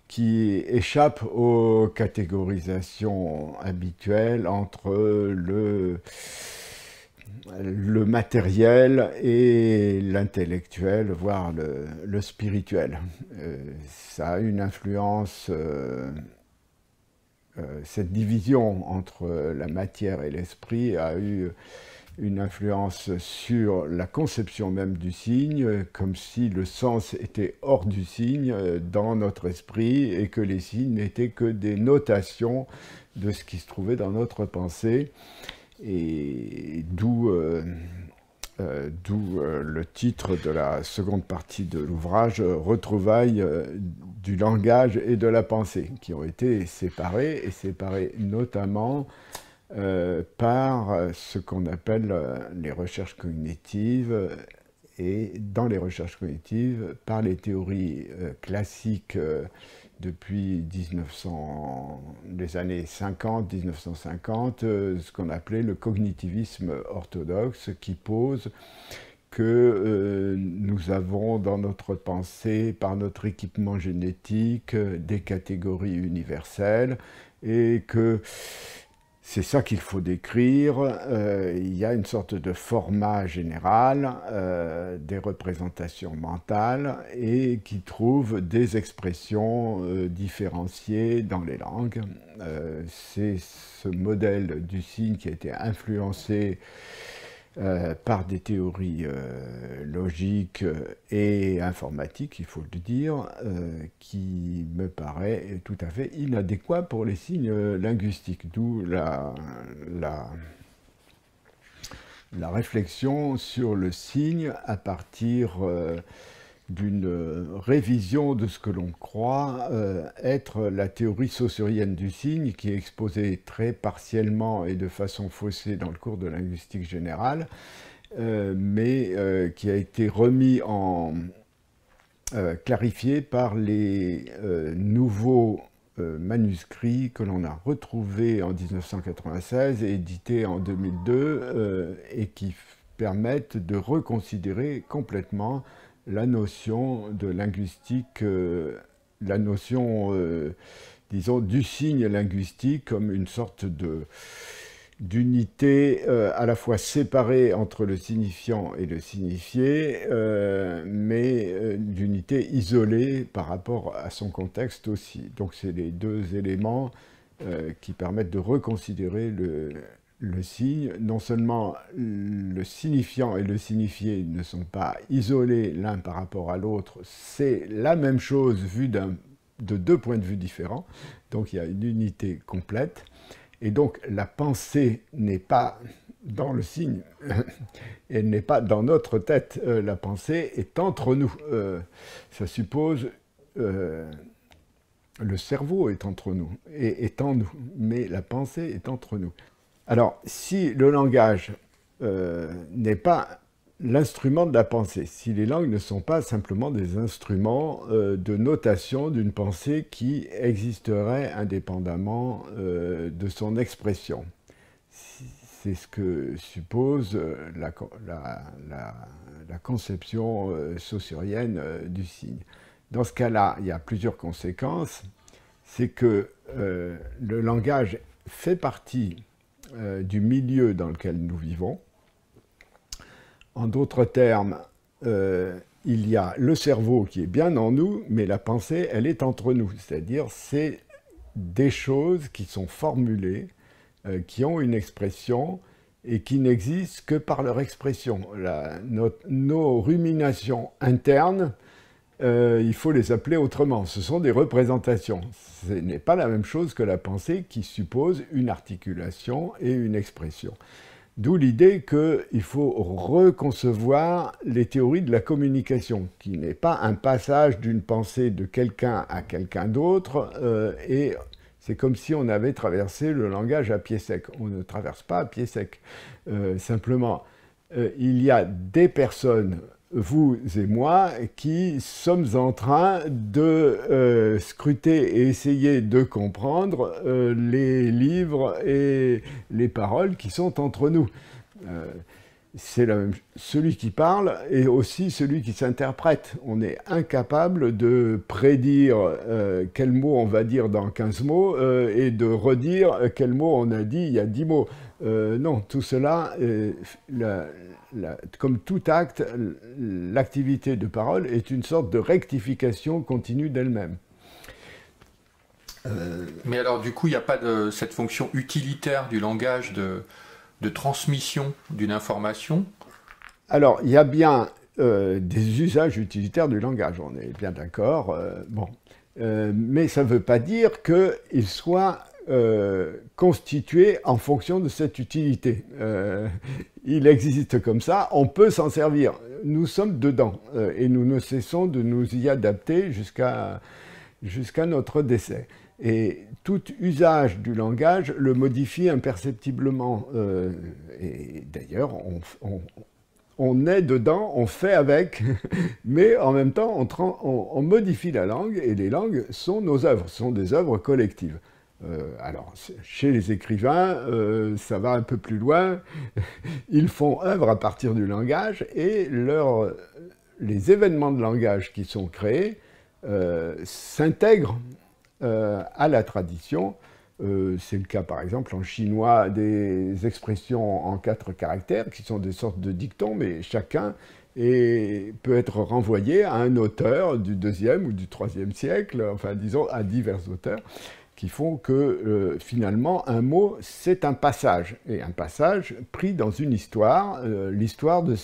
qui échappe aux catégorisations habituelles entre le matériel et l'intellectuel, voire le spirituel. Ça a une influence, cette division entre la matière et l'esprit a eu une influence sur la conception même du signe, comme si le sens était hors du signe dans notre esprit et que les signes n'étaient que des notations de ce qui se trouvait dans notre pensée. Et d'où le titre de la seconde partie de l'ouvrage, Retrouvailles du langage et de la pensée, qui ont été séparés, et séparés notamment par ce qu'on appelle les recherches cognitives, et dans les recherches cognitives, par les théories classiques depuis les années 1950, ce qu'on appelait le cognitivisme orthodoxe, qui pose que nous avons dans notre pensée, par notre équipement génétique, des catégories universelles, et que c'est ça qu'il faut décrire. Il y a une sorte de format général, des représentations mentales, et qui trouve des expressions différenciées dans les langues. C'est ce modèle du signe qui a été influencé par des théories logiques et informatiques, il faut le dire, qui me paraît tout à fait inadéquat pour les signes linguistiques, d'où la réflexion sur le signe à partir d'une révision de ce que l'on croit être la théorie saussurienne du signe, qui est exposée très partiellement et de façon faussée dans le cours de linguistique générale, mais qui a été remis clarifié par les nouveaux manuscrits que l'on a retrouvés en 1996 et édités en 2002 et qui permettent de reconsidérer complètement la notion de linguistique, la notion, disons, du signe linguistique comme une sorte d'unité à la fois séparée entre le signifiant et le signifié, mais d'unité isolée par rapport à son contexte aussi. Donc c'est les deux éléments qui permettent de reconsidérer le signe. Non seulement le signifiant et le signifié ne sont pas isolés l'un par rapport à l'autre, c'est la même chose vue de deux points de vue différents, donc il y a une unité complète, et donc la pensée n'est pas dans le signe, elle n'est pas dans notre tête, la pensée est entre nous. Ça suppose... le cerveau est entre nous, et est en nous, mais la pensée est entre nous. Alors, si le langage n'est pas l'instrument de la pensée, si les langues ne sont pas simplement des instruments de notation d'une pensée qui existerait indépendamment de son expression, c'est ce que suppose la conception saussurienne du signe. Dans ce cas-là, il y a plusieurs conséquences. C'est que le langage fait partie du milieu dans lequel nous vivons. En d'autres termes, il y a le cerveau qui est bien en nous, mais la pensée, elle est entre nous. C'est-à-dire, c'est des choses qui sont formulées, qui ont une expression et qui n'existent que par leur expression. Nos ruminations internes il faut les appeler autrement. Ce sont des représentations. Ce n'est pas la même chose que la pensée qui suppose une articulation et une expression. D'où l'idée qu'il faut reconcevoir les théories de la communication, qui n'est pas un passage d'une pensée de quelqu'un à quelqu'un d'autre, et c'est comme si on avait traversé le langage à pied sec. On ne traverse pas à pied sec. Simplement, il y a des personnes, vous et moi, qui sommes en train de scruter et essayer de comprendre les livres et les paroles qui sont entre nous. C'est celui qui parle et aussi celui qui s'interprète. On est incapable de prédire quel mot on va dire dans 15 mots et de redire quel mot on a dit il y a 10 mots. Non, tout cela, comme tout acte, l'activité de parole est une sorte de rectification continue d'elle-même. Mais alors, du coup, il n'y a pas cette fonction utilitaire du langage de transmission d'une information? Alors, il y a bien des usages utilitaires du langage, on est bien d'accord. Mais ça ne veut pas dire qu'il soit constitué en fonction de cette utilité. Il existe comme ça, on peut s'en servir. Nous sommes dedans et nous ne cessons de nous y adapter jusqu'à notre décès. Et tout usage du langage le modifie imperceptiblement. Et d'ailleurs, on est dedans, on fait avec, mais en même temps, on modifie la langue, et les langues sont nos œuvres, sont des œuvres collectives. Alors, chez les écrivains, ça va un peu plus loin. Ils font œuvre à partir du langage, et les événements de langage qui sont créés s'intègrent à la tradition. C'est le cas, par exemple, en chinois, des expressions en 4 caractères, qui sont des sortes de dictons, mais chacun peut être renvoyé à un auteur du 2e ou du 3e siècle, enfin, disons, à divers auteurs, qui font que, finalement, un mot, c'est un passage, et un passage pris dans une histoire, l'histoire de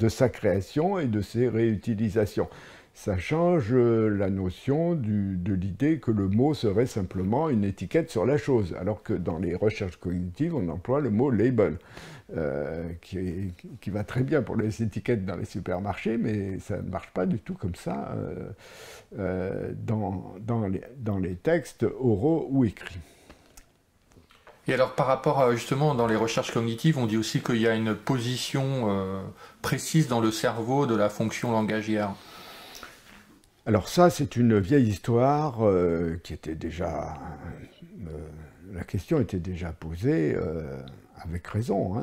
sa création et de ses réutilisations. Ça change la notion de l'idée que le mot serait simplement une étiquette sur la chose, alors que dans les recherches cognitives, on emploie le mot « label », qui va très bien pour les étiquettes dans les supermarchés, mais ça ne marche pas du tout comme ça dans les textes oraux ou écrits. Et alors, par rapport justement dans les recherches cognitives, on dit aussi qu'il y a une position précise dans le cerveau de la fonction langagière. Alors ça, c'est une vieille histoire qui était déjà... la question était déjà posée, avec raison.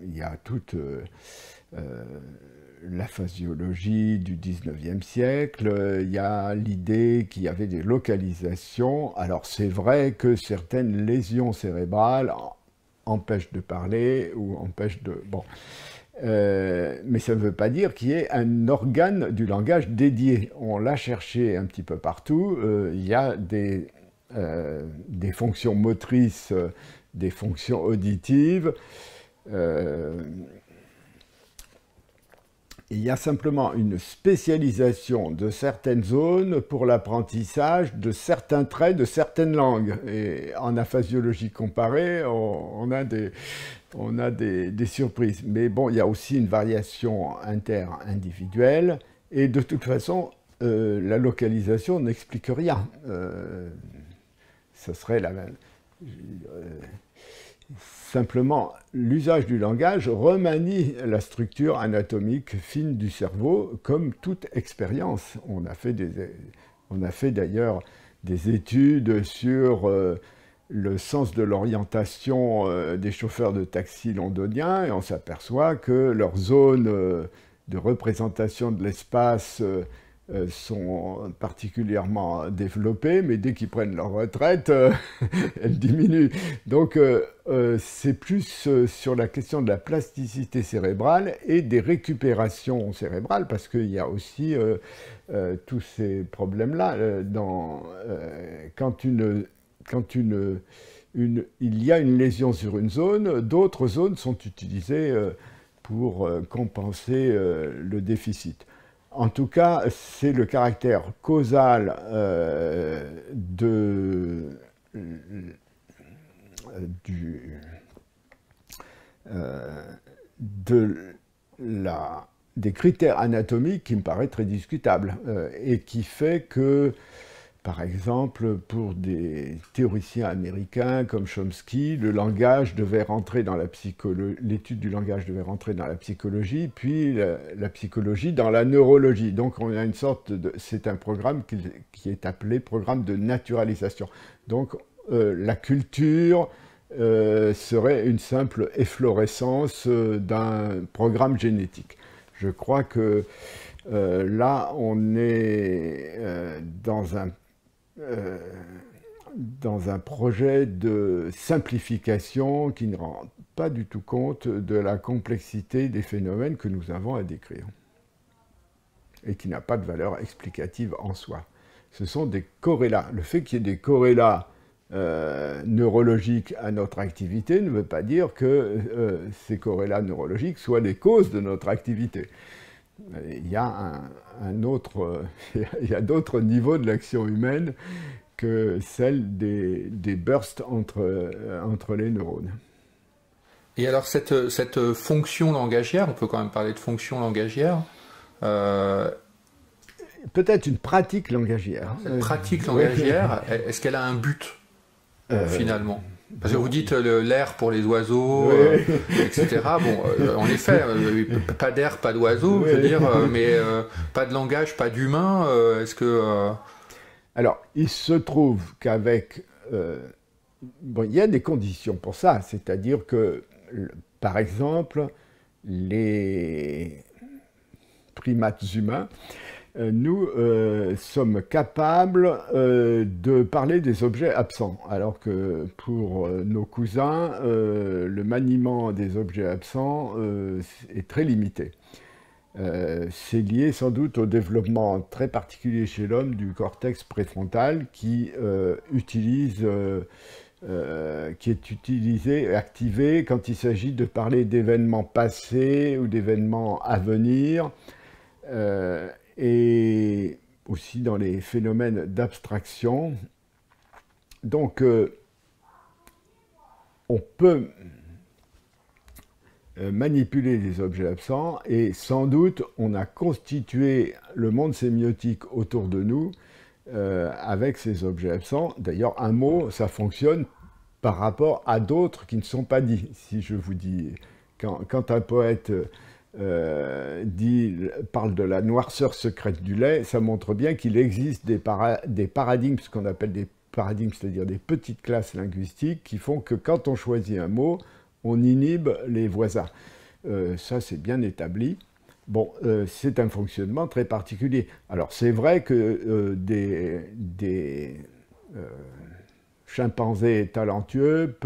Il y a toute la physiologie du 19e siècle, il y a l'idée qu'il y avait des localisations. Alors c'est vrai que certaines lésions cérébrales empêchent de parler ou empêchent de... Bon. Mais ça ne veut pas dire qu'il y ait un organe du langage dédié. On l'a cherché un petit peu partout. Il y a des fonctions motrices, des fonctions auditives. Il y a simplement une spécialisation de certaines zones pour l'apprentissage de certains traits de certaines langues. Et en aphasiologie comparée, on a des surprises. Mais bon, il y a aussi une variation inter-individuelle. Et de toute façon, la localisation n'explique rien. Ça serait la même. Simplement, l'usage du langage remanie la structure anatomique fine du cerveau comme toute expérience. On a fait d'ailleurs des études sur le sens de l'orientation des chauffeurs de taxi londoniens et on s'aperçoit que leurs zones de représentation de l'espace sont particulièrement développées, mais dès qu'ils prennent leur retraite, elles diminuent. Donc c'est plus sur la question de la plasticité cérébrale et des récupérations cérébrales, parce qu'il y a aussi tous ces problèmes-là. Quand il y a une lésion sur une zone, d'autres zones sont utilisées pour compenser le déficit. En tout cas, c'est le caractère causal des critères anatomiques qui me paraît très discutable et qui fait que, par exemple, pour des théoriciens américains comme Chomsky, le langage devait rentrer dans la psychologie, l'étude du langage devait rentrer dans la psychologie, puis la psychologie dans la neurologie. Donc on a une sorte de... C'est un programme qui est appelé programme de naturalisation. Donc la culture serait une simple efflorescence d'un programme génétique. Je crois que là, on est dans un projet de simplification qui ne rend pas du tout compte de la complexité des phénomènes que nous avons à décrire et qui n'a pas de valeur explicative en soi. Ce sont des corrélats. Le fait qu'il y ait des corrélats neurologiques à notre activité ne veut pas dire que ces corrélats neurologiques soient les causes de notre activité. Il y a il y a d'autres niveaux de l'action humaine que celle des bursts entre les neurones. Et alors cette fonction langagière, on peut quand même parler de fonction langagière, peut-être une pratique langagière. Cette pratique langagière, est-ce qu'elle a un but finalement? Parce que vous dites l'air pour les oiseaux, etc. Bon, en effet, pas d'air, pas d'oiseaux, je veux dire, mais pas de langage, pas d'humain. Est-ce que... Alors, il se trouve qu'avec... bon, il y a des conditions pour ça, c'est-à-dire que, par exemple, les primates humains, nous sommes capables de parler des objets absents, alors que pour nos cousins, le maniement des objets absents est très limité. C'est lié sans doute au développement très particulier chez l'homme du cortex préfrontal qui est utilisé, activé quand il s'agit de parler d'événements passés ou d'événements à venir. Et aussi dans les phénomènes d'abstraction. Donc, on peut manipuler les objets absents et sans doute on a constitué le monde sémiotique autour de nous avec ces objets absents. D'ailleurs, un mot, ça fonctionne par rapport à d'autres qui ne sont pas dits. Si je vous dis, quand un poète... parle de la noirceur secrète du lait, ça montre bien qu'il existe des paradigmes, ce qu'on appelle des paradigmes, c'est-à-dire des petites classes linguistiques qui font que quand on choisit un mot, on inhibe les voisins. Ça, c'est bien établi. Bon, c'est un fonctionnement très particulier. Alors, c'est vrai que des chimpanzés talentueux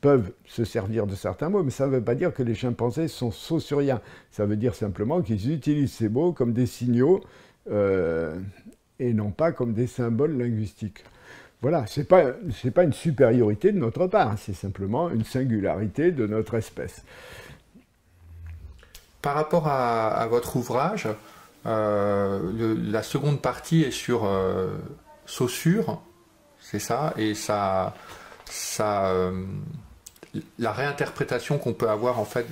peuvent se servir de certains mots, mais ça ne veut pas dire que les chimpanzés sont saussuriens. Ça veut dire simplement qu'ils utilisent ces mots comme des signaux et non pas comme des symboles linguistiques. Voilà, c'est pas une supériorité de notre part, c'est simplement une singularité de notre espèce. Par rapport à votre ouvrage, la seconde partie est sur Saussure. C'est ça, et la réinterprétation qu'on peut avoir en fait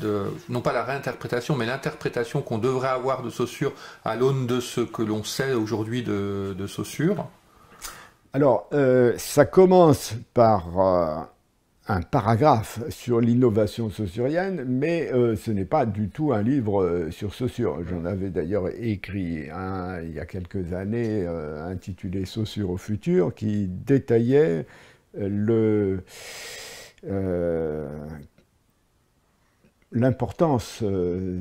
non pas la réinterprétation, mais l'interprétation qu'on devrait avoir de Saussure à l'aune de ce que l'on sait aujourd'hui de Saussure. Alors, ça commence par un paragraphe sur l'innovation saussurienne, mais ce n'est pas du tout un livre sur Saussure. J'en avais d'ailleurs écrit un il y a quelques années intitulé « Saussure au futur » qui détaillait l'importance ce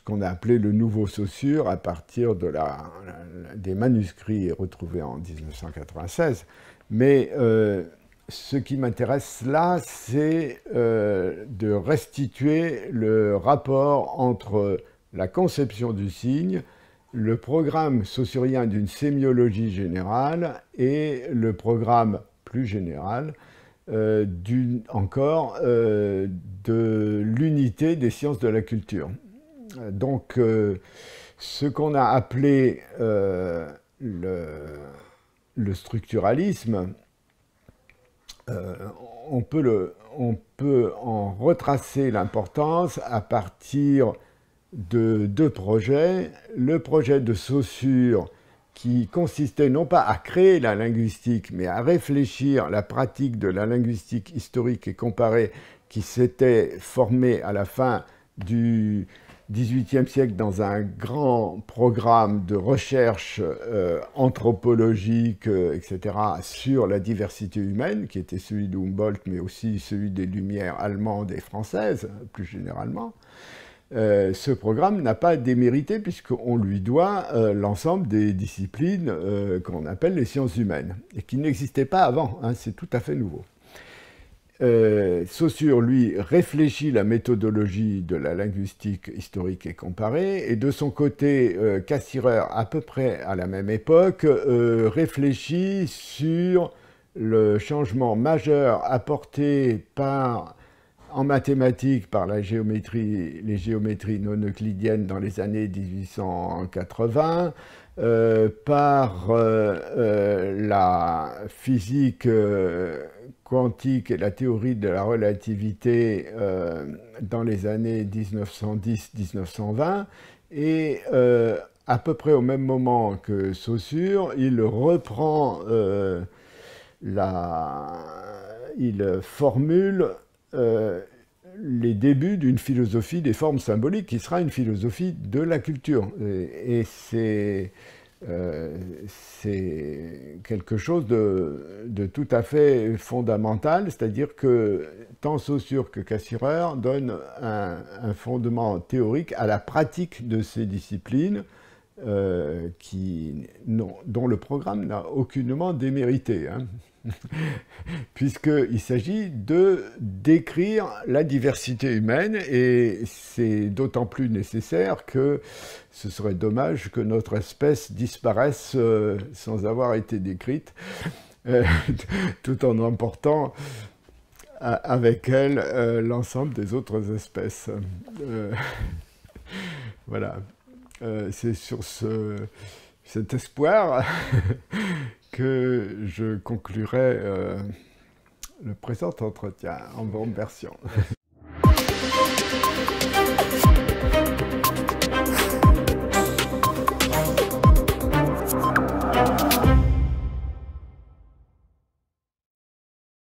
qu'on a appelé le nouveau Saussure à partir des manuscrits retrouvés en 1996. Mais ce qui m'intéresse là, c'est de restituer le rapport entre la conception du signe, le programme saussurien d'une sémiologie générale et le programme plus général de l'unité des sciences de la culture. Donc, ce qu'on a appelé le structuralisme, on peut en retracer l'importance à partir de deux projets. Le projet de Saussure, qui consistait non pas à créer la linguistique, mais à réfléchir la pratique de la linguistique historique et comparée qui s'était formée à la fin du XVIIIe siècle dans un grand programme de recherche anthropologique, etc., sur la diversité humaine, qui était celui de Humboldt, mais aussi celui des Lumières allemandes et françaises, plus généralement. Ce programme n'a pas démérité puisqu'on lui doit l'ensemble des disciplines qu'on appelle les sciences humaines, et qui n'existaient pas avant, hein, c'est tout à fait nouveau. Saussure, lui, réfléchit la méthodologie de la linguistique historique et comparée, et de son côté, Cassirer, à peu près à la même époque, réfléchit sur le changement majeur apporté en mathématiques par les géométries non euclidiennes dans les années 1880, par la physique quantique et la théorie de la relativité dans les années 1910-1920, et à peu près au même moment que Saussure, il reprend, il formule les débuts d'une philosophie des formes symboliques qui sera une philosophie de la culture. Et c'est quelque chose de tout à fait fondamental, c'est-à-dire que tant Saussure que Cassirer donnent un fondement théorique à la pratique de ces disciplines dont le programme n'a aucunement démérité. Hein. Puisqu'il s'agit de décrire la diversité humaine, et c'est d'autant plus nécessaire que ce serait dommage que notre espèce disparaisse sans avoir été décrite, tout en emportant avec elle l'ensemble des autres espèces. Voilà, c'est sur cet espoir que je conclurai le présent entretien en vous remerciant.